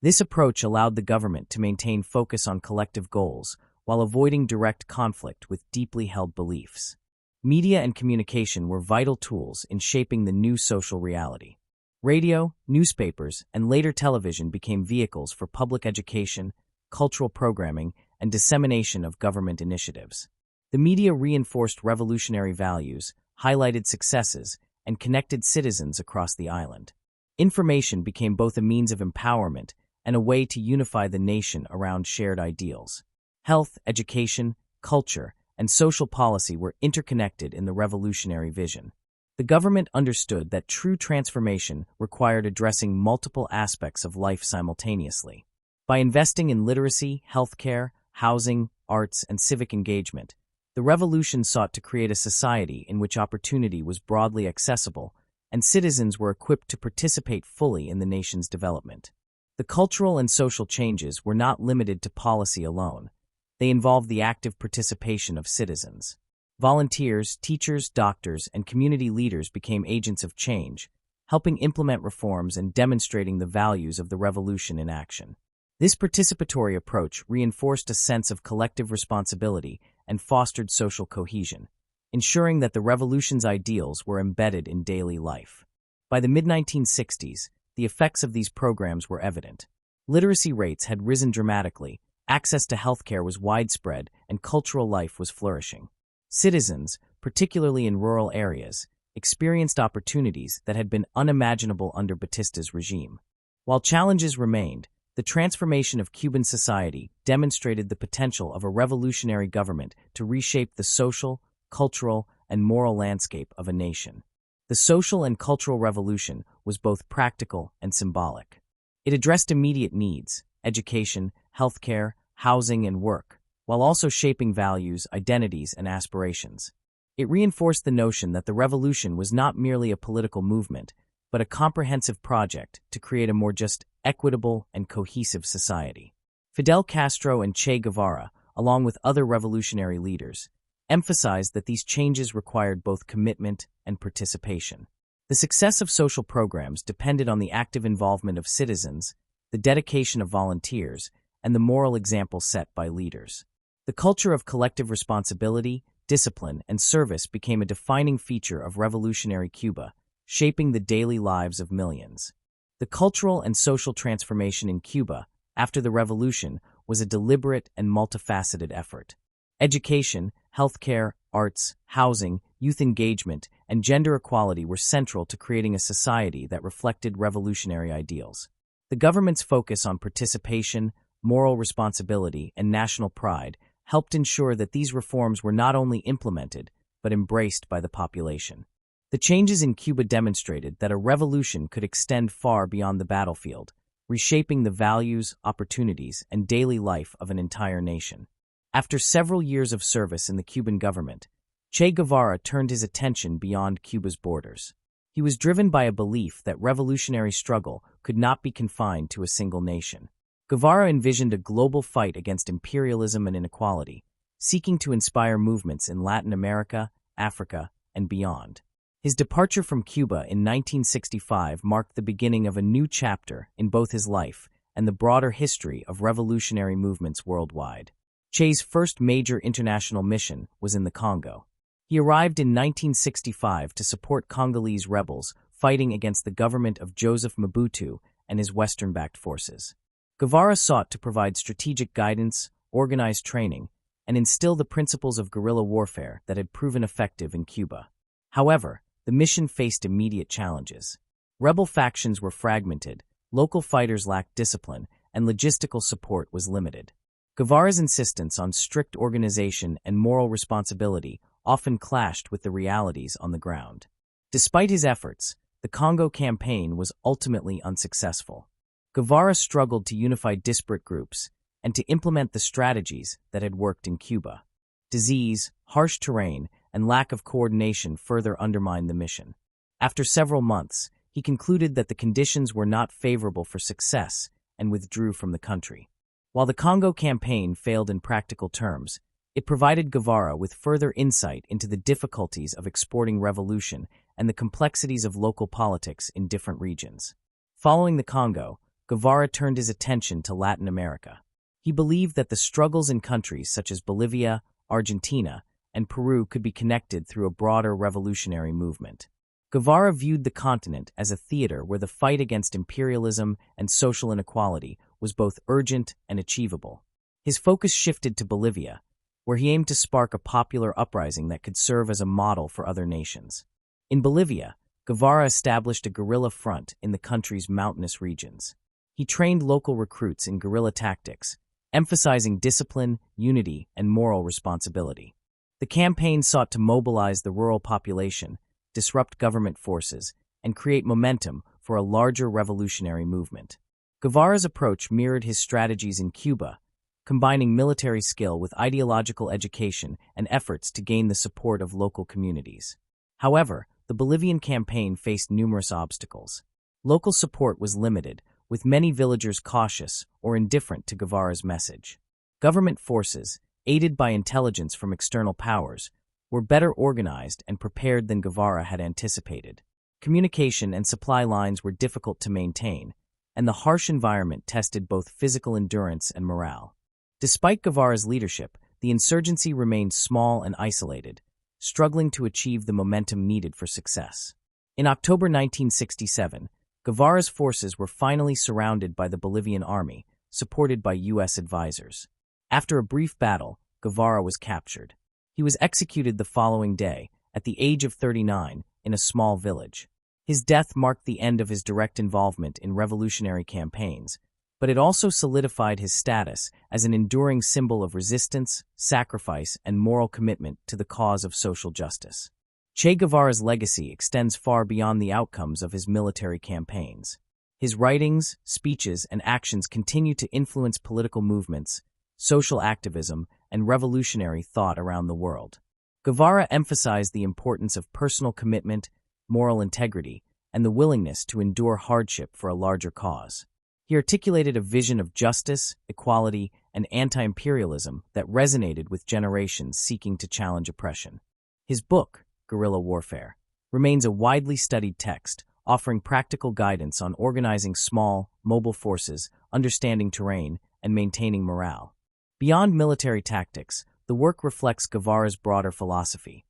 This approach allowed the government to maintain focus on collective goals while avoiding direct conflict with deeply held beliefs. Media and communication were vital tools in shaping the new social reality. Radio, newspapers, and later television became vehicles for public education, cultural programming, and dissemination of government initiatives. The media reinforced revolutionary values, highlighted successes, and connected citizens across the island. Information became both a means of empowerment and a way to unify the nation around shared ideals. Health, education, culture, and social policy were interconnected in the revolutionary vision. The government understood that true transformation required addressing multiple aspects of life simultaneously. By investing in literacy, healthcare, housing, arts, and civic engagement, the revolution sought to create a society in which opportunity was broadly accessible and citizens were equipped to participate fully in the nation's development. The cultural and social changes were not limited to policy alone. They involved the active participation of citizens. Volunteers, teachers, doctors, and community leaders became agents of change, helping implement reforms and demonstrating the values of the revolution in action. This participatory approach reinforced a sense of collective responsibility and fostered social cohesion, ensuring that the revolution's ideals were embedded in daily life. By the mid-1960s, the effects of these programs were evident. Literacy rates had risen dramatically, access to healthcare was widespread, and cultural life was flourishing. Citizens, particularly in rural areas, experienced opportunities that had been unimaginable under Batista's regime. While challenges remained, the transformation of Cuban society demonstrated the potential of a revolutionary government to reshape the social, cultural, and moral landscape of a nation. The social and cultural revolution was both practical and symbolic. It addressed immediate needs, education, healthcare, housing, and work, while also shaping values, identities, and aspirations. It reinforced the notion that the revolution was not merely a political movement, but a comprehensive project to create a more just, equitable, and cohesive society. Fidel Castro and Che Guevara, along with other revolutionary leaders, emphasized that these changes required both commitment and participation. The success of social programs depended on the active involvement of citizens, the dedication of volunteers, and the moral example set by leaders. The culture of collective responsibility, discipline, and service became a defining feature of revolutionary Cuba, shaping the daily lives of millions. The cultural and social transformation in Cuba after the revolution was a deliberate and multifaceted effort. Education, healthcare, arts, housing, youth engagement, and gender equality were central to creating a society that reflected revolutionary ideals. The government's focus on participation, moral responsibility, and national pride helped ensure that these reforms were not only implemented, but embraced by the population. The changes in Cuba demonstrated that a revolution could extend far beyond the battlefield, reshaping the values, opportunities, and daily life of an entire nation. After several years of service in the Cuban government, Che Guevara turned his attention beyond Cuba's borders. He was driven by a belief that revolutionary struggle could not be confined to a single nation. Guevara envisioned a global fight against imperialism and inequality, seeking to inspire movements in Latin America, Africa, and beyond. His departure from Cuba in 1965 marked the beginning of a new chapter in both his life and the broader history of revolutionary movements worldwide. Che's first major international mission was in the Congo. He arrived in 1965 to support Congolese rebels fighting against the government of Joseph Mobutu and his Western-backed forces. Guevara sought to provide strategic guidance, organize training, and instill the principles of guerrilla warfare that had proven effective in Cuba. However, the mission faced immediate challenges. Rebel factions were fragmented, local fighters lacked discipline, and logistical support was limited. Guevara's insistence on strict organization and moral responsibility often clashed with the realities on the ground. Despite his efforts, the Congo campaign was ultimately unsuccessful. Guevara struggled to unify disparate groups and to implement the strategies that had worked in Cuba. Disease, harsh terrain, and lack of coordination further undermined the mission. After several months, he concluded that the conditions were not favorable for success and withdrew from the country. While the Congo campaign failed in practical terms, it provided Guevara with further insight into the difficulties of exporting revolution and the complexities of local politics in different regions. Following the Congo, Guevara turned his attention to Latin America. He believed that the struggles in countries such as Bolivia, Argentina, and Peru could be connected through a broader revolutionary movement. Guevara viewed the continent as a theater where the fight against imperialism and social inequality was both urgent and achievable. His focus shifted to Bolivia, where he aimed to spark a popular uprising that could serve as a model for other nations. In Bolivia, Guevara established a guerrilla front in the country's mountainous regions. He trained local recruits in guerrilla tactics, emphasizing discipline, unity, and moral responsibility. The campaign sought to mobilize the rural population, disrupt government forces, and create momentum for a larger revolutionary movement. Guevara's approach mirrored his strategies in Cuba, combining military skill with ideological education and efforts to gain the support of local communities. However, the Bolivian campaign faced numerous obstacles. Local support was limited, with many villagers cautious or indifferent to Guevara's message. Government forces, aided by intelligence from external powers, were better organized and prepared than Guevara had anticipated. Communication and supply lines were difficult to maintain, and the harsh environment tested both physical endurance and morale. Despite Guevara's leadership, the insurgency remained small and isolated, struggling to achieve the momentum needed for success. In October 1967, Guevara's forces were finally surrounded by the Bolivian army, supported by U.S. advisors. After a brief battle, Guevara was captured. He was executed the following day, at the age of 39, in a small village. His death marked the end of his direct involvement in revolutionary campaigns, but it also solidified his status as an enduring symbol of resistance, sacrifice, and moral commitment to the cause of social justice. Che Guevara's legacy extends far beyond the outcomes of his military campaigns. His writings, speeches, and actions continue to influence political movements, social activism, and revolutionary thought around the world. Guevara emphasized the importance of personal commitment, moral integrity, and the willingness to endure hardship for a larger cause. He articulated a vision of justice, equality, and anti-imperialism that resonated with generations seeking to challenge oppression. His book, Guerrilla Warfare, remains a widely studied text, offering practical guidance on organizing small, mobile forces, understanding terrain, and maintaining morale. Beyond military tactics, the work reflects Guevara's broader philosophy.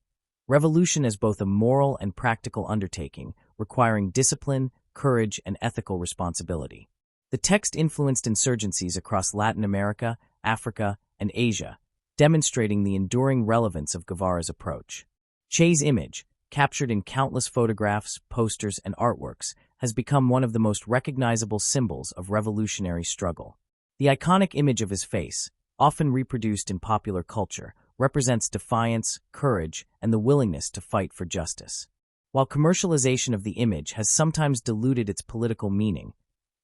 Revolution as both a moral and practical undertaking, requiring discipline, courage, and ethical responsibility. The text influenced insurgencies across Latin America, Africa, and Asia, demonstrating the enduring relevance of Guevara's approach. Che's image, captured in countless photographs, posters, and artworks, has become one of the most recognizable symbols of revolutionary struggle. The iconic image of his face, often reproduced in popular culture, represents defiance, courage, and the willingness to fight for justice. While commercialization of the image has sometimes diluted its political meaning,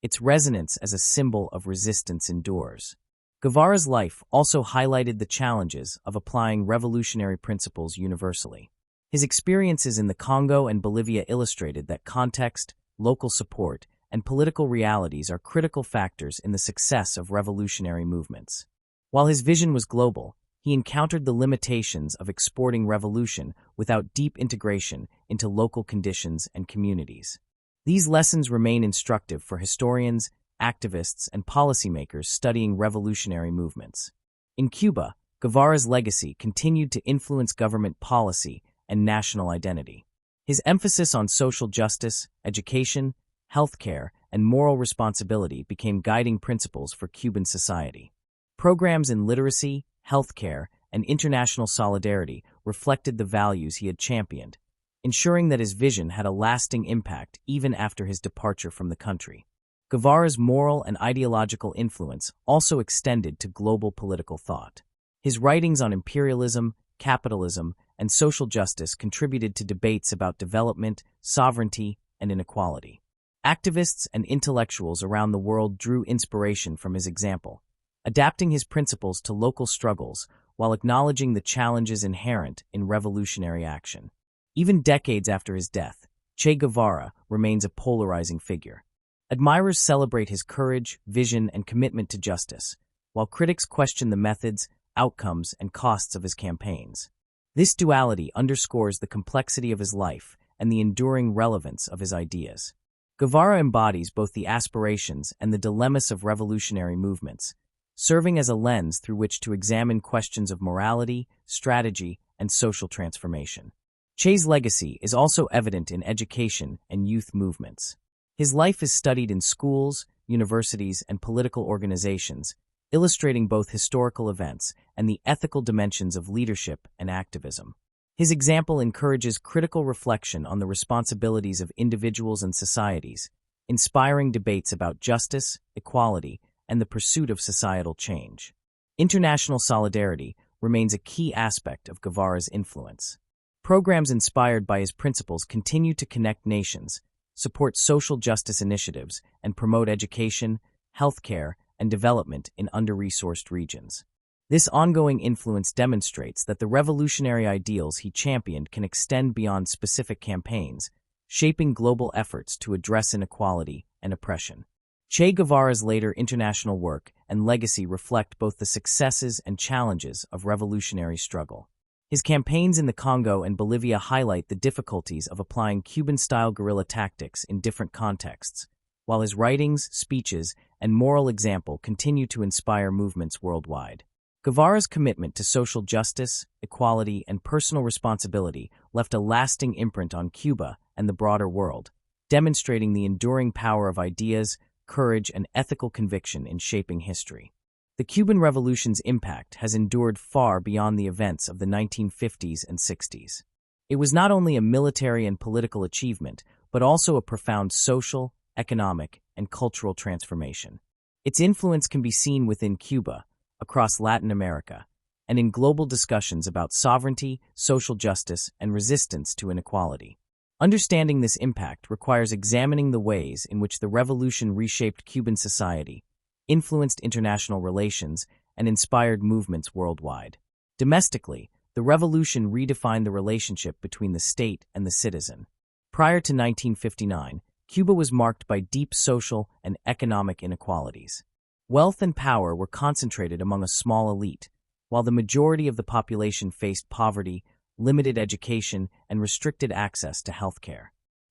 its resonance as a symbol of resistance endures. Guevara's life also highlighted the challenges of applying revolutionary principles universally. His experiences in the Congo and Bolivia illustrated that context, local support, and political realities are critical factors in the success of revolutionary movements. While his vision was global, he encountered the limitations of exporting revolution without deep integration into local conditions and communities. These lessons remain instructive for historians, activists, and policymakers studying revolutionary movements. In Cuba, Guevara's legacy continued to influence government policy and national identity. His emphasis on social justice, education, healthcare, and moral responsibility became guiding principles for Cuban society. Programs in literacy, healthcare, and international solidarity reflected the values he had championed, ensuring that his vision had a lasting impact even after his departure from the country. Guevara's moral and ideological influence also extended to global political thought. His writings on imperialism, capitalism, and social justice contributed to debates about development, sovereignty, and inequality. Activists and intellectuals around the world drew inspiration from his example, adapting his principles to local struggles while acknowledging the challenges inherent in revolutionary action. Even decades after his death, Che Guevara remains a polarizing figure. Admirers celebrate his courage, vision, and commitment to justice, while critics question the methods, outcomes, and costs of his campaigns. This duality underscores the complexity of his life and the enduring relevance of his ideas. Guevara embodies both the aspirations and the dilemmas of revolutionary movements, serving as a lens through which to examine questions of morality, strategy, and social transformation. Che's legacy is also evident in education and youth movements. His life is studied in schools, universities, and political organizations, illustrating both historical events and the ethical dimensions of leadership and activism. His example encourages critical reflection on the responsibilities of individuals and societies, inspiring debates about justice, equality, and the pursuit of societal change. International solidarity remains a key aspect of Guevara's influence. Programs inspired by his principles continue to connect nations, support social justice initiatives, and promote education, healthcare, and development in under-resourced regions. This ongoing influence demonstrates that the revolutionary ideals he championed can extend beyond specific campaigns, shaping global efforts to address inequality and oppression. Che Guevara's later international work and legacy reflect both the successes and challenges of revolutionary struggle. His campaigns in the Congo and Bolivia highlight the difficulties of applying Cuban-style guerrilla tactics in different contexts, while his writings, speeches, and moral example continue to inspire movements worldwide. Guevara's commitment to social justice, equality, and personal responsibility left a lasting imprint on Cuba and the broader world, demonstrating the enduring power of ideas, courage, and ethical conviction in shaping history. The Cuban Revolution's impact has endured far beyond the events of the 1950s and 60s. It was not only a military and political achievement, but also a profound social, economic, and cultural transformation. Its influence can be seen within Cuba, across Latin America, and in global discussions about sovereignty, social justice, and resistance to inequality. Understanding this impact requires examining the ways in which the revolution reshaped Cuban society, influenced international relations, and inspired movements worldwide. Domestically, the revolution redefined the relationship between the state and the citizen. Prior to 1959, Cuba was marked by deep social and economic inequalities. Wealth and power were concentrated among a small elite, while the majority of the population faced poverty, limited education, and restricted access to healthcare.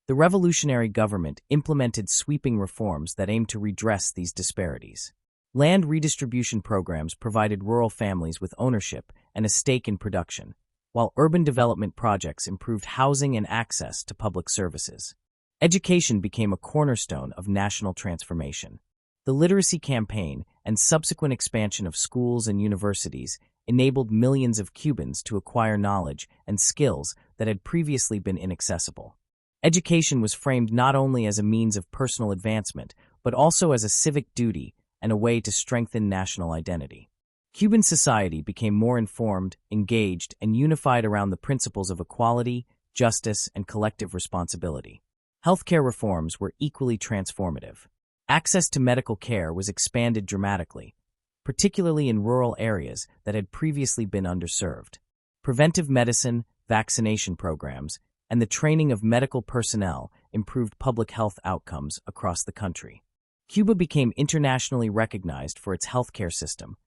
The revolutionary government implemented sweeping reforms that aimed to redress these disparities. Land redistribution programs provided rural families with ownership and a stake in production, while urban development projects improved housing and access to public services. Education became a cornerstone of national transformation. The literacy campaign and subsequent expansion of schools and universities enabled millions of Cubans to acquire knowledge and skills that had previously been inaccessible. Education was framed not only as a means of personal advancement, but also as a civic duty and a way to strengthen national identity. Cuban society became more informed, engaged, and unified around the principles of equality, justice, and collective responsibility. Healthcare reforms were equally transformative. Access to medical care was expanded dramatically, particularly in rural areas that had previously been underserved. Preventive medicine, vaccination programs, and the training of medical personnel improved public health outcomes across the country. Cuba became internationally recognized for its healthcare system,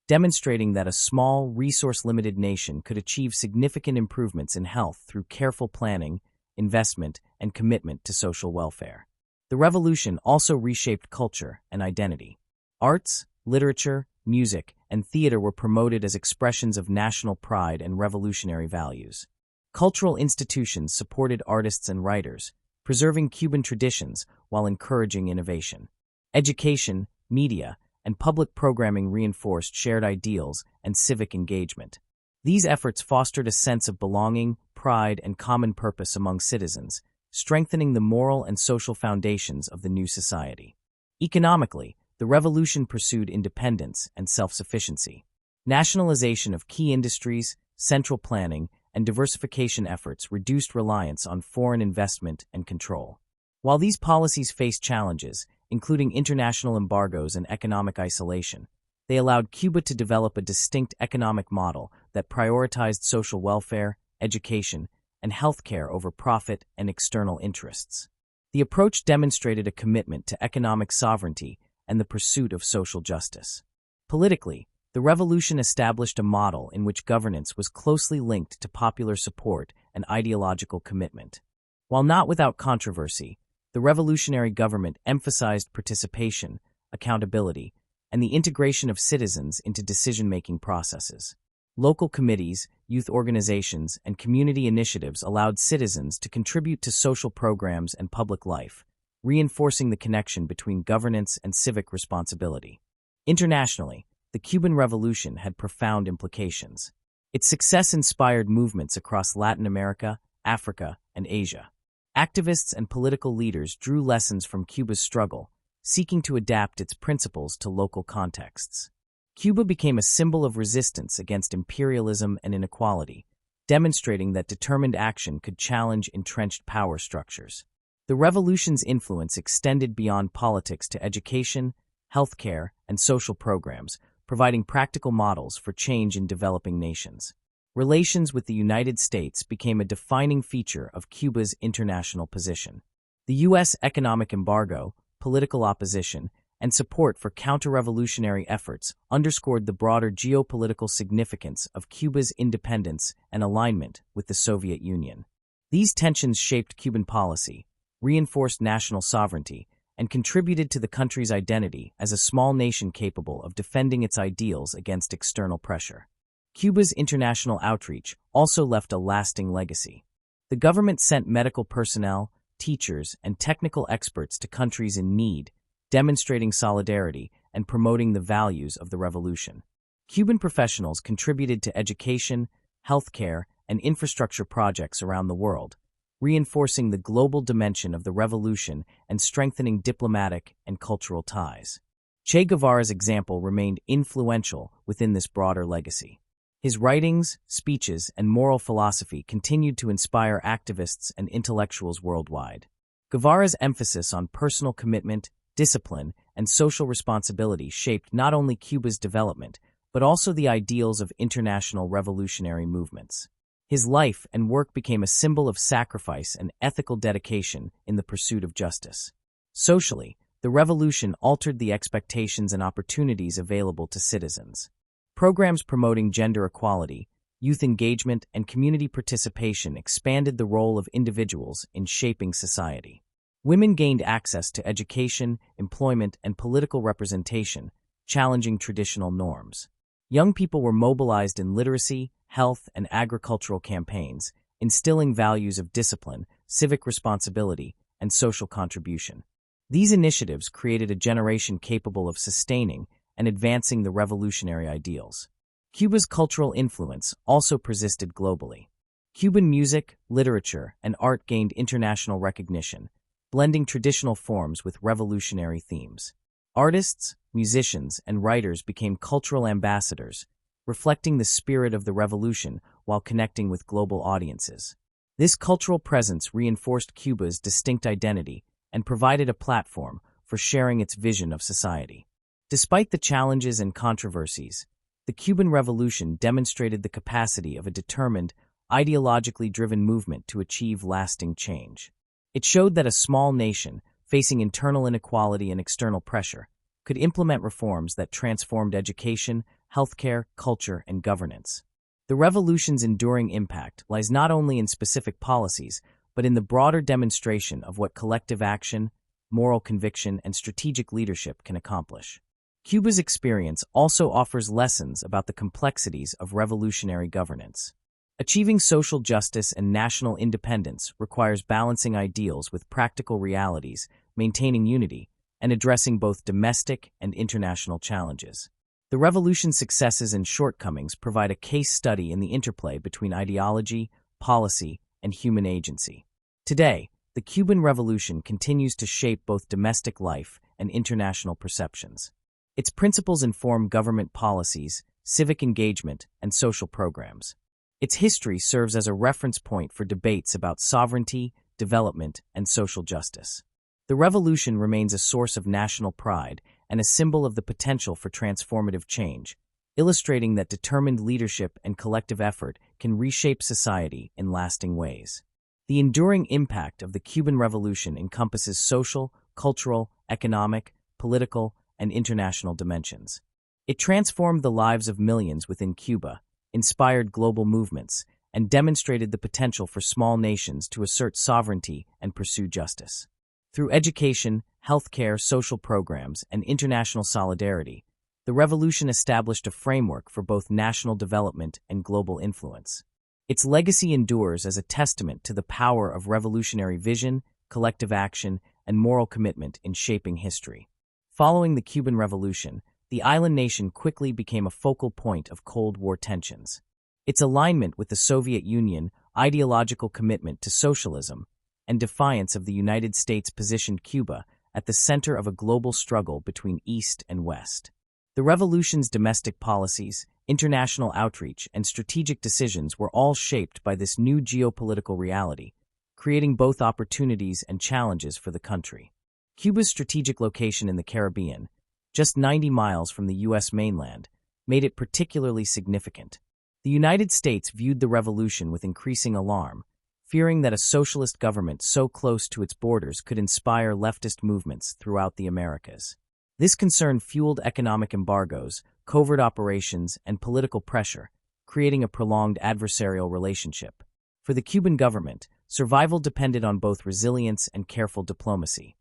demonstrating that a small, resource-limited nation could achieve significant improvements in health through careful planning, investment, and commitment to social welfare. The revolution also reshaped culture and identity. Arts, literature, music, and theater were promoted as expressions of national pride and revolutionary values. Cultural institutions supported artists and writers, preserving Cuban traditions while encouraging innovation. Education, media, and public programming reinforced shared ideals and civic engagement. These efforts fostered a sense of belonging, pride, and common purpose among citizens, strengthening the moral and social foundations of the new society. Economically, the revolution pursued independence and self-sufficiency. Nationalization of key industries, central planning, and diversification efforts reduced reliance on foreign investment and control. While these policies faced challenges, including international embargoes and economic isolation, they allowed Cuba to develop a distinct economic model that prioritized social welfare, education, and healthcare over profit and external interests. The approach demonstrated a commitment to economic sovereignty and the pursuit of social justice. Politically, the revolution established a model in which governance was closely linked to popular support and ideological commitment. While not without controversy, the revolutionary government emphasized participation, accountability, and the integration of citizens into decision-making processes. Local committees, youth organizations, and community initiatives allowed citizens to contribute to social programs and public life, reinforcing the connection between governance and civic responsibility. Internationally, the Cuban Revolution had profound implications. Its success inspired movements across Latin America, Africa, and Asia. Activists and political leaders drew lessons from Cuba's struggle, seeking to adapt its principles to local contexts. Cuba became a symbol of resistance against imperialism and inequality, demonstrating that determined action could challenge entrenched power structures. The revolution's influence extended beyond politics to education, healthcare, and social programs, providing practical models for change in developing nations. Relations with the United States became a defining feature of Cuba's international position. The U.S. economic embargo, political opposition, and support for counter-revolutionary efforts underscored the broader geopolitical significance of Cuba's independence and alignment with the Soviet Union. These tensions shaped Cuban policy, reinforced national sovereignty, and contributed to the country's identity as a small nation capable of defending its ideals against external pressure. Cuba's international outreach also left a lasting legacy. The government sent medical personnel, teachers, and technical experts to countries in need, demonstrating solidarity and promoting the values of the revolution. Cuban professionals contributed to education, healthcare, and infrastructure projects around the world, reinforcing the global dimension of the revolution and strengthening diplomatic and cultural ties. Che Guevara's example remained influential within this broader legacy. His writings, speeches, and moral philosophy continued to inspire activists and intellectuals worldwide. Guevara's emphasis on personal commitment, discipline, and social responsibility shaped not only Cuba's development, but also the ideals of international revolutionary movements. His life and work became a symbol of sacrifice and ethical dedication in the pursuit of justice. Socially, the revolution altered the expectations and opportunities available to citizens. Programs promoting gender equality, youth engagement, and community participation expanded the role of individuals in shaping society. Women gained access to education, employment, and political representation, challenging traditional norms. Young people were mobilized in literacy, health, and agricultural campaigns, instilling values of discipline, civic responsibility, and social contribution. These initiatives created a generation capable of sustaining and advancing the revolutionary ideals. Cuba's cultural influence also persisted globally. Cuban music, literature, and art gained international recognition, blending traditional forms with revolutionary themes. Artists, musicians, and writers became cultural ambassadors, reflecting the spirit of the revolution while connecting with global audiences. This cultural presence reinforced Cuba's distinct identity and provided a platform for sharing its vision of society. Despite the challenges and controversies, the Cuban Revolution demonstrated the capacity of a determined, ideologically driven movement to achieve lasting change. It showed that a small nation, facing internal inequality and external pressure, could implement reforms that transformed education, healthcare, culture, and governance. The revolution's enduring impact lies not only in specific policies, but in the broader demonstration of what collective action, moral conviction, and strategic leadership can accomplish. Cuba's experience also offers lessons about the complexities of revolutionary governance. Achieving social justice and national independence requires balancing ideals with practical realities, maintaining unity, and addressing both domestic and international challenges. The revolution's successes and shortcomings provide a case study in the interplay between ideology, policy, and human agency. Today, the Cuban Revolution continues to shape both domestic life and international perceptions. Its principles inform government policies, civic engagement, and social programs. Its history serves as a reference point for debates about sovereignty, development, and social justice. The revolution remains a source of national pride and a symbol of the potential for transformative change, illustrating that determined leadership and collective effort can reshape society in lasting ways. The enduring impact of the Cuban Revolution encompasses social, cultural, economic, political, and international dimensions. It transformed the lives of millions within Cuba, inspired global movements, and demonstrated the potential for small nations to assert sovereignty and pursue justice. Through education, healthcare, social programs, and international solidarity, the revolution established a framework for both national development and global influence. Its legacy endures as a testament to the power of revolutionary vision, collective action, and moral commitment in shaping history. Following the Cuban Revolution, the island nation quickly became a focal point of Cold War tensions. Its alignment with the Soviet Union, ideological commitment to socialism, and defiance of the United States positioned Cuba at the center of a global struggle between East and West. The revolution's domestic policies, international outreach, and strategic decisions were all shaped by this new geopolitical reality, creating both opportunities and challenges for the country. Cuba's strategic location in the Caribbean, just 90 miles from the U.S. mainland, made it particularly significant. The United States viewed the revolution with increasing alarm, fearing that a socialist government so close to its borders could inspire leftist movements throughout the Americas. This concern fueled economic embargoes, covert operations, and political pressure, creating a prolonged adversarial relationship. For the Cuban government, survival depended on both resilience and careful diplomacy.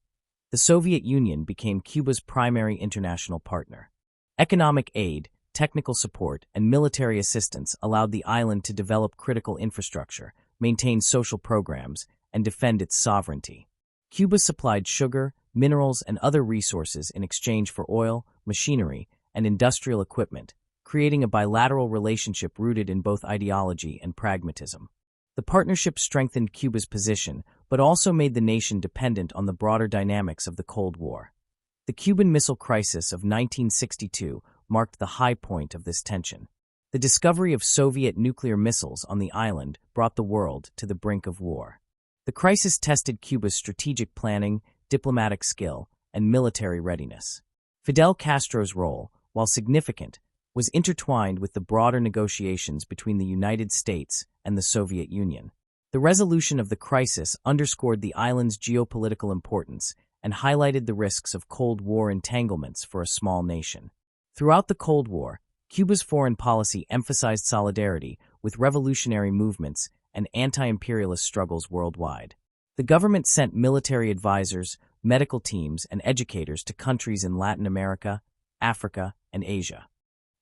The Soviet Union became Cuba's primary international partner. Economic aid, technical support, and military assistance allowed the island to develop critical infrastructure, maintain social programs, and defend its sovereignty. Cuba supplied sugar, minerals, and other resources in exchange for oil, machinery, and industrial equipment, creating a bilateral relationship rooted in both ideology and pragmatism. The partnership strengthened Cuba's position, but also made the nation dependent on the broader dynamics of the Cold War. The Cuban Missile Crisis of 1962 marked the high point of this tension. The discovery of Soviet nuclear missiles on the island brought the world to the brink of war. The crisis tested Cuba's strategic planning, diplomatic skill, and military readiness. Fidel Castro's role, while significant, was intertwined with the broader negotiations between the United States and the Soviet Union. The resolution of the crisis underscored the island's geopolitical importance and highlighted the risks of Cold War entanglements for a small nation. Throughout the Cold War, Cuba's foreign policy emphasized solidarity with revolutionary movements and anti-imperialist struggles worldwide. The government sent military advisors, medical teams, and educators to countries in Latin America, Africa, and Asia.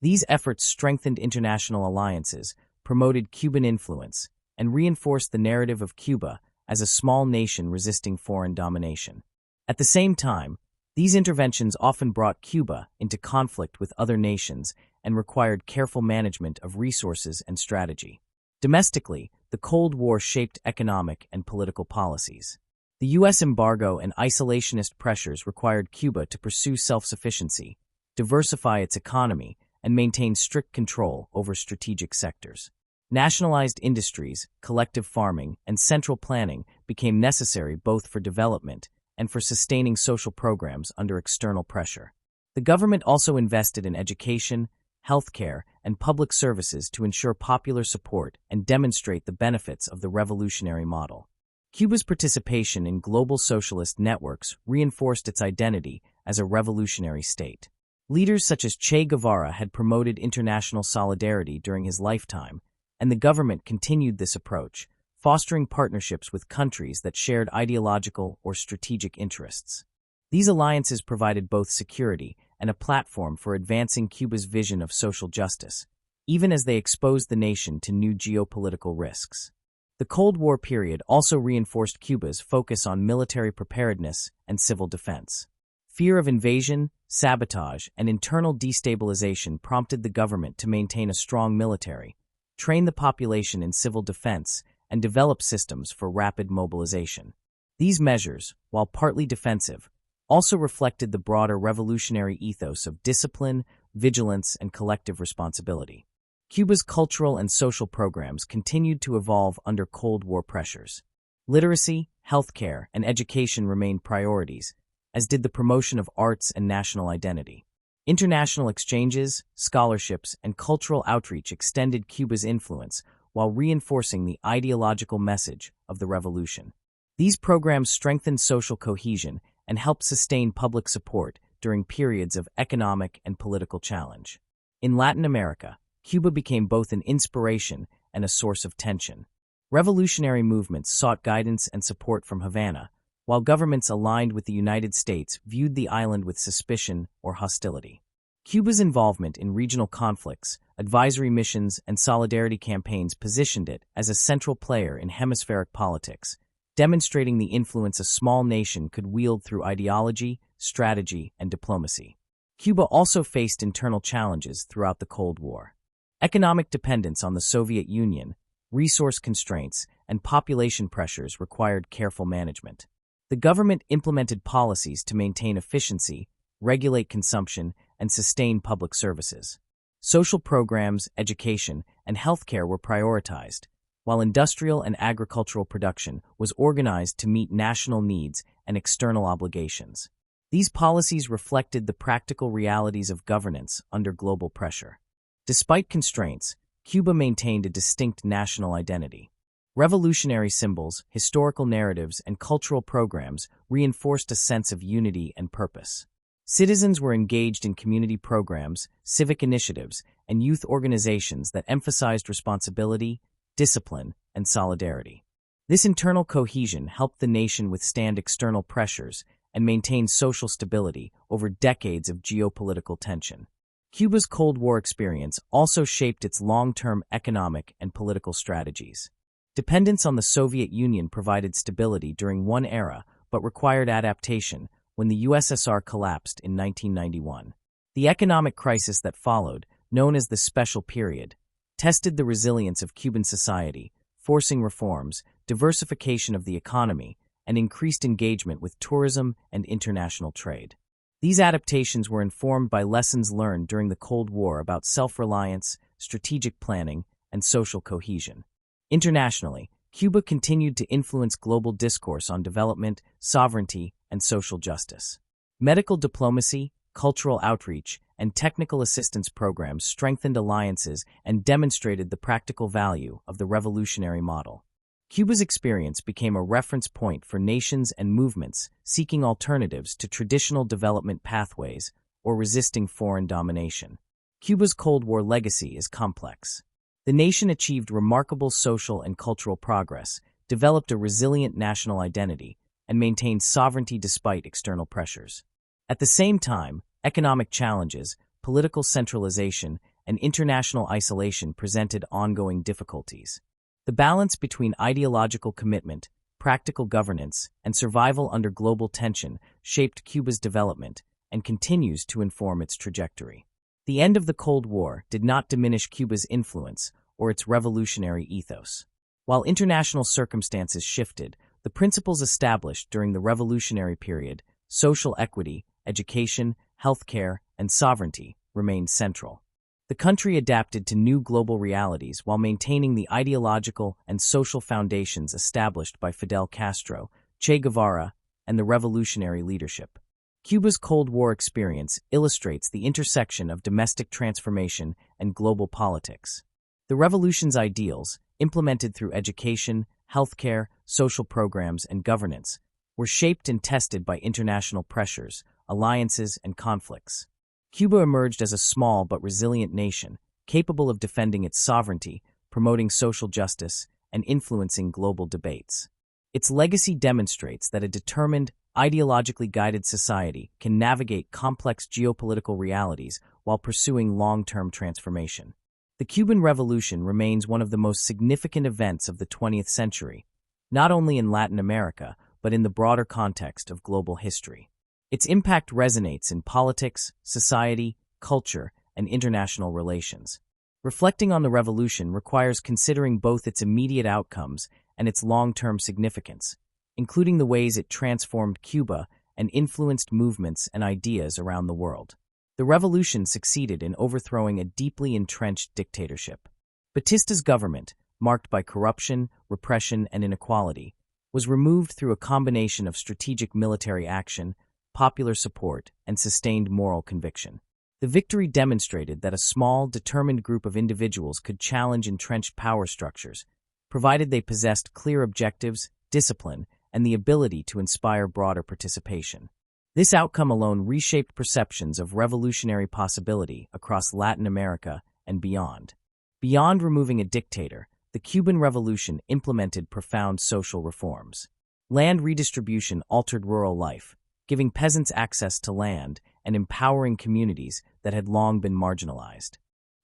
These efforts strengthened international alliances, promoted Cuban influence, and reinforced the narrative of Cuba as a small nation resisting foreign domination. At the same time, these interventions often brought Cuba into conflict with other nations and required careful management of resources and strategy. Domestically, the Cold War shaped economic and political policies. The U.S. embargo and isolationist pressures required Cuba to pursue self-sufficiency, diversify its economy, and maintain strict control over strategic sectors. Nationalized industries, collective farming, and central planning became necessary both for development and for sustaining social programs under external pressure. The government also invested in education, healthcare, and public services to ensure popular support and demonstrate the benefits of the revolutionary model. Cuba's participation in global socialist networks reinforced its identity as a revolutionary state. Leaders such as Che Guevara had promoted international solidarity during his lifetime, and the government continued this approach, fostering partnerships with countries that shared ideological or strategic interests. These alliances provided both security and a platform for advancing Cuba's vision of social justice, even as they exposed the nation to new geopolitical risks. The Cold War period also reinforced Cuba's focus on military preparedness and civil defense. Fear of invasion, sabotage, and internal destabilization prompted the government to maintain a strong military, train the population in civil defense, and develop systems for rapid mobilization. These measures, while partly defensive, also reflected the broader revolutionary ethos of discipline, vigilance, and collective responsibility. Cuba's cultural and social programs continued to evolve under Cold War pressures. Literacy, healthcare, and education remained priorities, as did the promotion of arts and national identity. International exchanges, scholarships, and cultural outreach extended Cuba's influence while reinforcing the ideological message of the revolution. These programs strengthened social cohesion and helped sustain public support during periods of economic and political challenge. In Latin America, Cuba became both an inspiration and a source of tension. Revolutionary movements sought guidance and support from Havana, while governments aligned with the United States viewed the island with suspicion or hostility. Cuba's involvement in regional conflicts, advisory missions, and solidarity campaigns positioned it as a central player in hemispheric politics, demonstrating the influence a small nation could wield through ideology, strategy, and diplomacy. Cuba also faced internal challenges throughout the Cold War. Economic dependence on the Soviet Union, resource constraints, and population pressures required careful management. The government implemented policies to maintain efficiency, regulate consumption, and sustain public services. Social programs, education, and healthcare were prioritized, while industrial and agricultural production was organized to meet national needs and external obligations. These policies reflected the practical realities of governance under global pressure. Despite constraints, Cuba maintained a distinct national identity. Revolutionary symbols, historical narratives, and cultural programs reinforced a sense of unity and purpose. Citizens were engaged in community programs, civic initiatives, and youth organizations that emphasized responsibility, discipline, and solidarity. This internal cohesion helped the nation withstand external pressures and maintain social stability over decades of geopolitical tension. Cuba's Cold War experience also shaped its long-term economic and political strategies. Dependence on the Soviet Union provided stability during one era but required adaptation when the USSR collapsed in 1991. The economic crisis that followed, known as the Special Period, tested the resilience of Cuban society, forcing reforms, diversification of the economy, and increased engagement with tourism and international trade. These adaptations were informed by lessons learned during the Cold War about self-reliance, strategic planning, and social cohesion. Internationally, Cuba continued to influence global discourse on development, sovereignty, and social justice. Medical diplomacy, cultural outreach, and technical assistance programs strengthened alliances and demonstrated the practical value of the revolutionary model. Cuba's experience became a reference point for nations and movements seeking alternatives to traditional development pathways or resisting foreign domination. Cuba's Cold War legacy is complex. The nation achieved remarkable social and cultural progress, developed a resilient national identity, and maintained sovereignty despite external pressures. At the same time, economic challenges, political centralization, and international isolation presented ongoing difficulties. The balance between ideological commitment, practical governance, and survival under global tension shaped Cuba's development and continues to inform its trajectory. The end of the Cold War did not diminish Cuba's influence or its revolutionary ethos. While international circumstances shifted, the principles established during the revolutionary period, social equity, education, healthcare, and sovereignty, remained central. The country adapted to new global realities while maintaining the ideological and social foundations established by Fidel Castro, Che Guevara, and the revolutionary leadership. Cuba's Cold War experience illustrates the intersection of domestic transformation and global politics. The revolution's ideals, implemented through education, healthcare, social programs, and governance, were shaped and tested by international pressures, alliances, and conflicts. Cuba emerged as a small but resilient nation, capable of defending its sovereignty, promoting social justice, and influencing global debates. Its legacy demonstrates that a determined, ideologically guided society can navigate complex geopolitical realities while pursuing long-term transformation. The Cuban Revolution remains one of the most significant events of the 20th century, not only in Latin America, but in the broader context of global history. Its impact resonates in politics, society, culture, and international relations. Reflecting on the revolution requires considering both its immediate outcomes and its long-term significance, including the ways it transformed Cuba and influenced movements and ideas around the world. The revolution succeeded in overthrowing a deeply entrenched dictatorship. Batista's government, marked by corruption, repression, and inequality, was removed through a combination of strategic military action, popular support, and sustained moral conviction. The victory demonstrated that a small, determined group of individuals could challenge entrenched power structures, provided they possessed clear objectives, discipline, and the ability to inspire broader participation. This outcome alone reshaped perceptions of revolutionary possibility across Latin America and beyond. Beyond removing a dictator, the Cuban Revolution implemented profound social reforms. Land redistribution altered rural life, giving peasants access to land and empowering communities that had long been marginalized.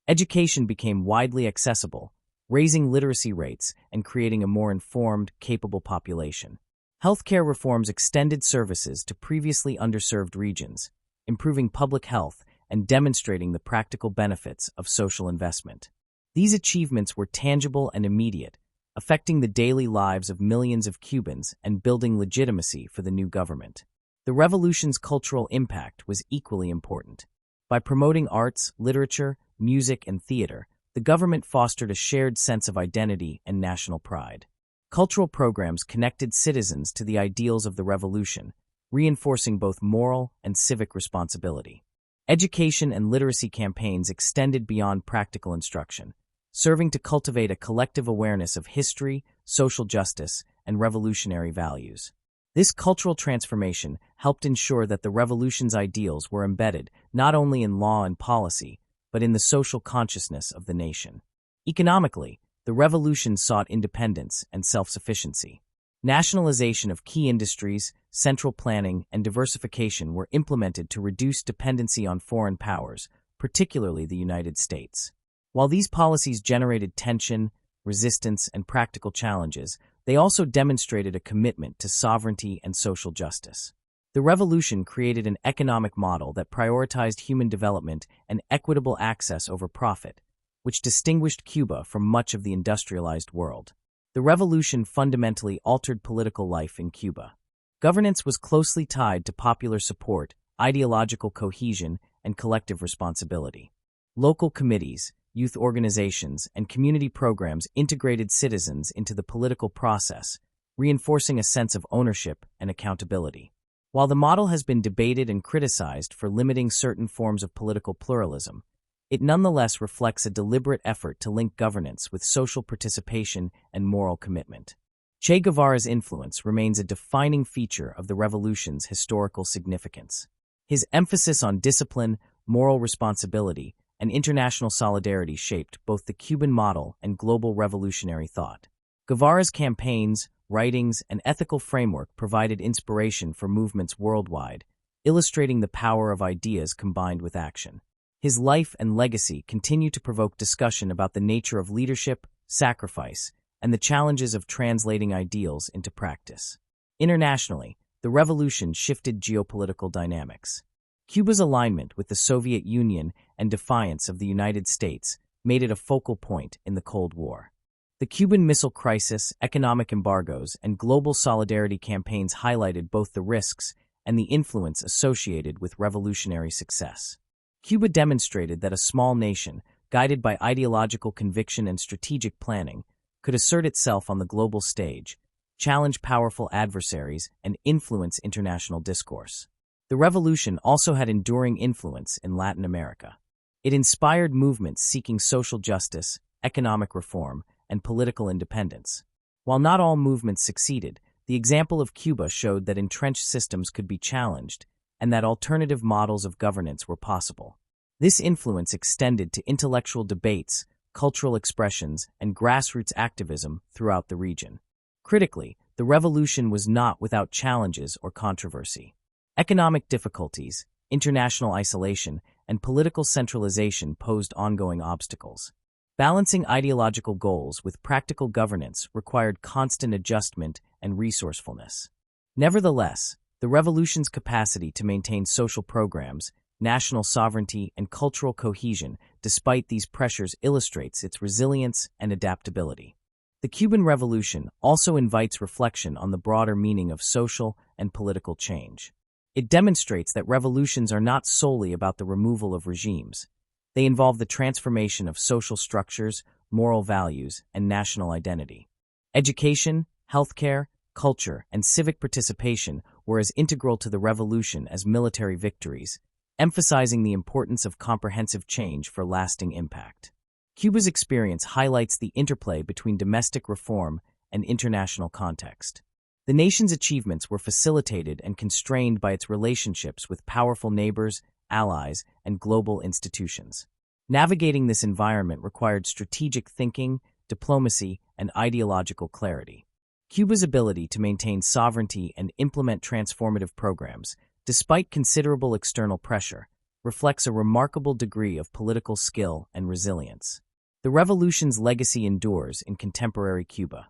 Education became widely accessible, raising literacy rates and creating a more informed, capable population. Healthcare reforms extended services to previously underserved regions, improving public health and demonstrating the practical benefits of social investment. These achievements were tangible and immediate, affecting the daily lives of millions of Cubans and building legitimacy for the new government. The revolution's cultural impact was equally important. By promoting arts, literature, music, and theater, the government fostered a shared sense of identity and national pride. Cultural programs connected citizens to the ideals of the revolution, reinforcing both moral and civic responsibility. Education and literacy campaigns extended beyond practical instruction, serving to cultivate a collective awareness of history, social justice, and revolutionary values. This cultural transformation helped ensure that the revolution's ideals were embedded not only in law and policy, but in the social consciousness of the nation. Economically, the revolution sought independence and self-sufficiency. Nationalization of key industries, central planning, and diversification were implemented to reduce dependency on foreign powers, particularly the United States. While these policies generated tension, resistance, and practical challenges, they also demonstrated a commitment to sovereignty and social justice. The revolution created an economic model that prioritized human development and equitable access over profit, which distinguished Cuba from much of the industrialized world. The revolution fundamentally altered political life in Cuba. Governance was closely tied to popular support, ideological cohesion, and collective responsibility. Local committees, youth organizations, and community programs integrated citizens into the political process, reinforcing a sense of ownership and accountability. While the model has been debated and criticized for limiting certain forms of political pluralism, it nonetheless reflects a deliberate effort to link governance with social participation and moral commitment. Che Guevara's influence remains a defining feature of the revolution's historical significance. His emphasis on discipline, moral responsibility, and international solidarity shaped both the Cuban model and global revolutionary thought. Guevara's campaigns, writings, and ethical framework provided inspiration for movements worldwide, illustrating the power of ideas combined with action. His life and legacy continue to provoke discussion about the nature of leadership, sacrifice, and the challenges of translating ideals into practice. Internationally, the revolution shifted geopolitical dynamics. Cuba's alignment with the Soviet Union and defiance of the United States made it a focal point in the Cold War. The Cuban Missile Crisis, economic embargoes, and global solidarity campaigns highlighted both the risks and the influence associated with revolutionary success. Cuba demonstrated that a small nation, guided by ideological conviction and strategic planning, could assert itself on the global stage, challenge powerful adversaries, and influence international discourse. The revolution also had enduring influence in Latin America. It inspired movements seeking social justice, economic reform, and political independence. While not all movements succeeded, the example of Cuba showed that entrenched systems could be challenged and that alternative models of governance were possible. This influence extended to intellectual debates, cultural expressions, and grassroots activism throughout the region. Critically, the revolution was not without challenges or controversy. Economic difficulties, international isolation, and political centralization posed ongoing obstacles. Balancing ideological goals with practical governance required constant adjustment and resourcefulness. Nevertheless, the revolution's capacity to maintain social programs, national sovereignty, and cultural cohesion despite these pressures illustrates its resilience and adaptability. The Cuban Revolution also invites reflection on the broader meaning of social and political change. It demonstrates that revolutions are not solely about the removal of regimes. They involve the transformation of social structures, moral values, and national identity. Education, healthcare, culture, and civic participation were as integral to the revolution as military victories, emphasizing the importance of comprehensive change for lasting impact. Cuba's experience highlights the interplay between domestic reform and international context. The nation's achievements were facilitated and constrained by its relationships with powerful neighbors, allies, and global institutions. Navigating this environment required strategic thinking, diplomacy, and ideological clarity. Cuba's ability to maintain sovereignty and implement transformative programs, despite considerable external pressure, reflects a remarkable degree of political skill and resilience. The revolution's legacy endures in contemporary Cuba.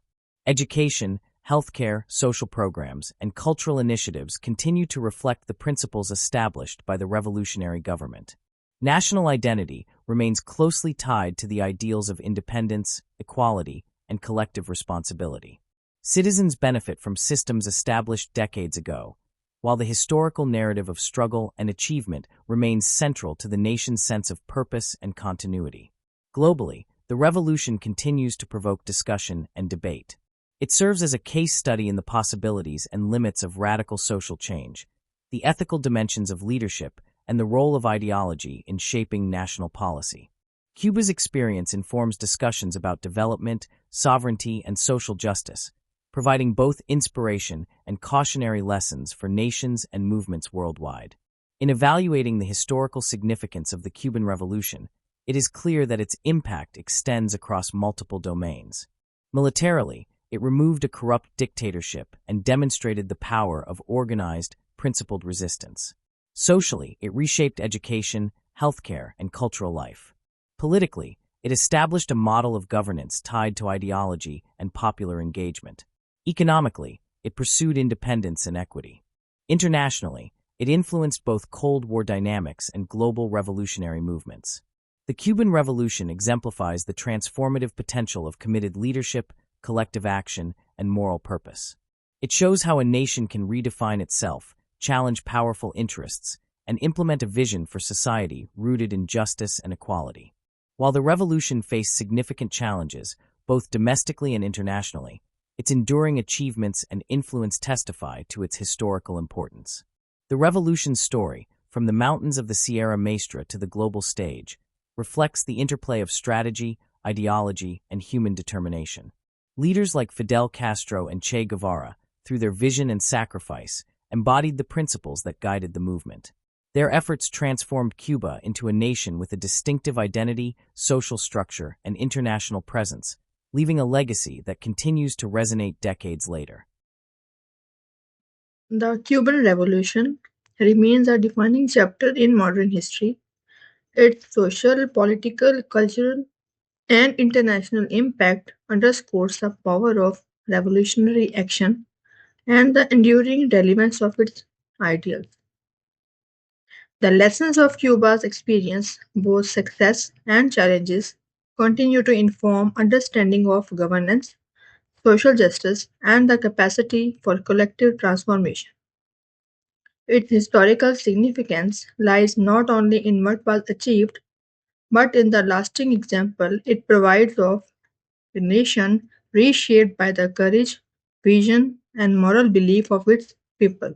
Education, healthcare, social programs, and cultural initiatives continue to reflect the principles established by the revolutionary government. National identity remains closely tied to the ideals of independence, equality, and collective responsibility. Citizens benefit from systems established decades ago, while the historical narrative of struggle and achievement remains central to the nation's sense of purpose and continuity. Globally, the revolution continues to provoke discussion and debate. It serves as a case study in the possibilities and limits of radical social change, the ethical dimensions of leadership, and the role of ideology in shaping national policy. Cuba's experience informs discussions about development, sovereignty, and social justice, providing both inspiration and cautionary lessons for nations and movements worldwide. In evaluating the historical significance of the Cuban Revolution, it is clear that its impact extends across multiple domains. Militarily, it removed a corrupt dictatorship and demonstrated the power of organized, principled resistance. Socially, it reshaped education, healthcare, and cultural life. Politically, it established a model of governance tied to ideology and popular engagement. Economically, it pursued independence and equity. Internationally, it influenced both Cold War dynamics and global revolutionary movements. The Cuban Revolution exemplifies the transformative potential of committed leadership, collective action, and moral purpose. It shows how a nation can redefine itself, challenge powerful interests, and implement a vision for society rooted in justice and equality. While the revolution faced significant challenges, both domestically and internationally, its enduring achievements and influence testify to its historical importance. The revolution's story, from the mountains of the Sierra Maestra to the global stage, reflects the interplay of strategy, ideology, and human determination. Leaders like Fidel Castro and Che Guevara, through their vision and sacrifice, embodied the principles that guided the movement. Their efforts transformed Cuba into a nation with a distinctive identity, social structure, and international presence, leaving a legacy that continues to resonate decades later. The Cuban Revolution remains a defining chapter in modern history. Its social, political, cultural, and international impact underscores the power of revolutionary action and the enduring relevance of its ideals. The lessons of Cuba's experience, both success and challenges, continue to inform understanding of governance, social justice, and the capacity for collective transformation. Its historical significance lies not only in what was achieved, but in the lasting example it provides of a nation reshaped by the courage, vision, and moral belief of its people.